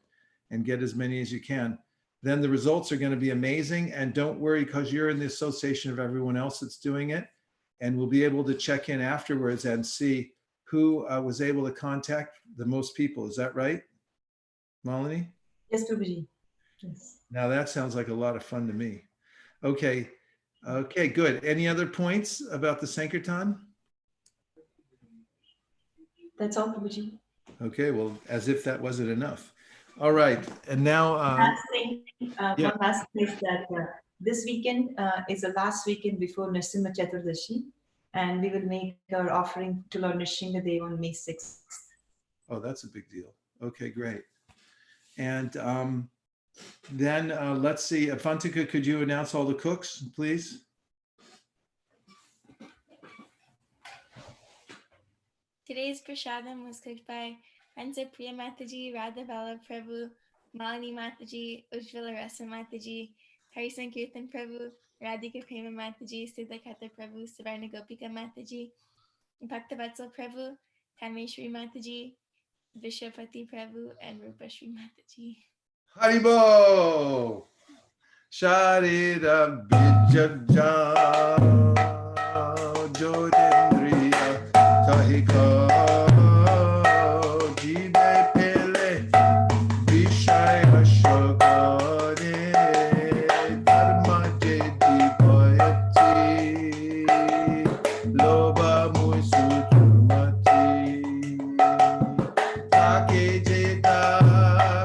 and get as many as you can. Then the results are going to be amazing. And don't worry, because you're in the association of everyone else that's doing it. And we'll be able to check in afterwards and see who was able to contact the most people. Is that right, Malini? Yes, Prabhuji. Yes. Now that sounds like a lot of fun to me. Okay. Okay, good. Any other points about the Sankirtan? That's all, Prabhuji. Okay, well, as if that wasn't enough. All right, and now last thing, yeah. one last thing is that this weekend is the last weekend before Narasimha Chaturdashi, and we will make our offering to Lord Nrsimhadev on May 6th. Oh, that's a big deal. Okay, great. And then let's see, Avantika, could you announce all the cooks, please? Today's prasadam was cooked by Pransa Priya Mataji, Radha Bala Prabhu, Malini Mataji, Ujjvala Rasa Mataji, Hari Sankirtan Prabhu, Radhika Prema Mataji, Siddhakata Prabhu, Savarna Gopika Mataji, Bhaktavatsal Prabhu, Kameshwari Mataji, Vishwapati Prabhu, and Rupashri Mataji. Haribo! Sharira Bijajja Jodendriya Tahika Jive Pele Vishaya Shagare Dharma Jedi Bhayati Loba Muisudumati Take Jeta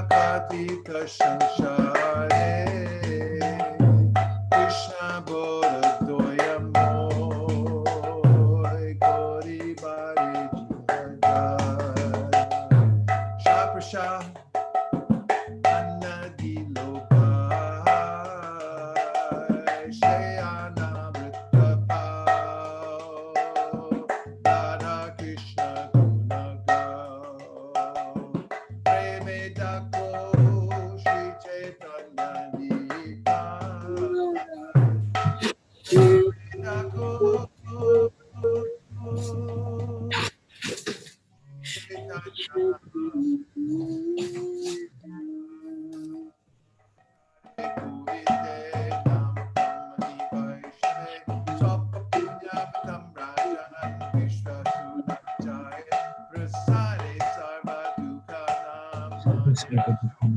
Katita Shanshare Krishna Bora Doya Moy Gori Bari Jivada Shaprasha Annadi Lobai Shayana Vrittapao Radha Krishna Gunagao Premedako Shri Chaitanya Nitya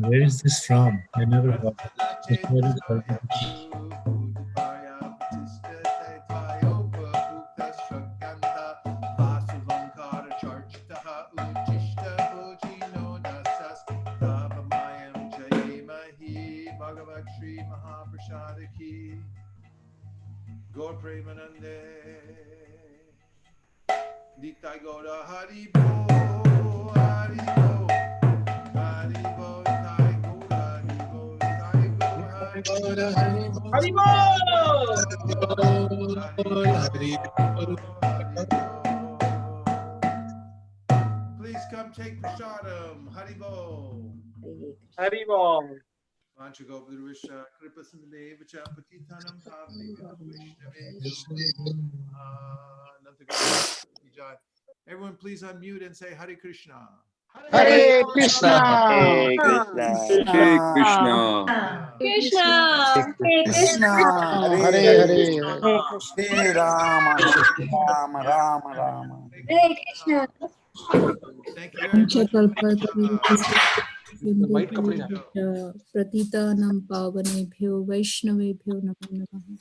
Where is this from? I never got it. What is it? Gaur Premanande Dikta Gaura Hari Bo Hari Bo Hari Bo Dikta Gaura Hari Bo Dikta Please come take prasadam. Hari Bo. Hari Bo. Vanchagopadurvisha Kripasamade Vacha Patitanam Pavni Everyone please unmute and say Hare Krishna. Hare Krishna. Hare Krishna. Hare Krishna. Krishna. Krishna. Hare Hare Hare. Hare Rama. Rama Rama Rama. Hare Krishna. Thank you very much. Pratitanam pavanebhyo Vaishnavebhyo namo namaha.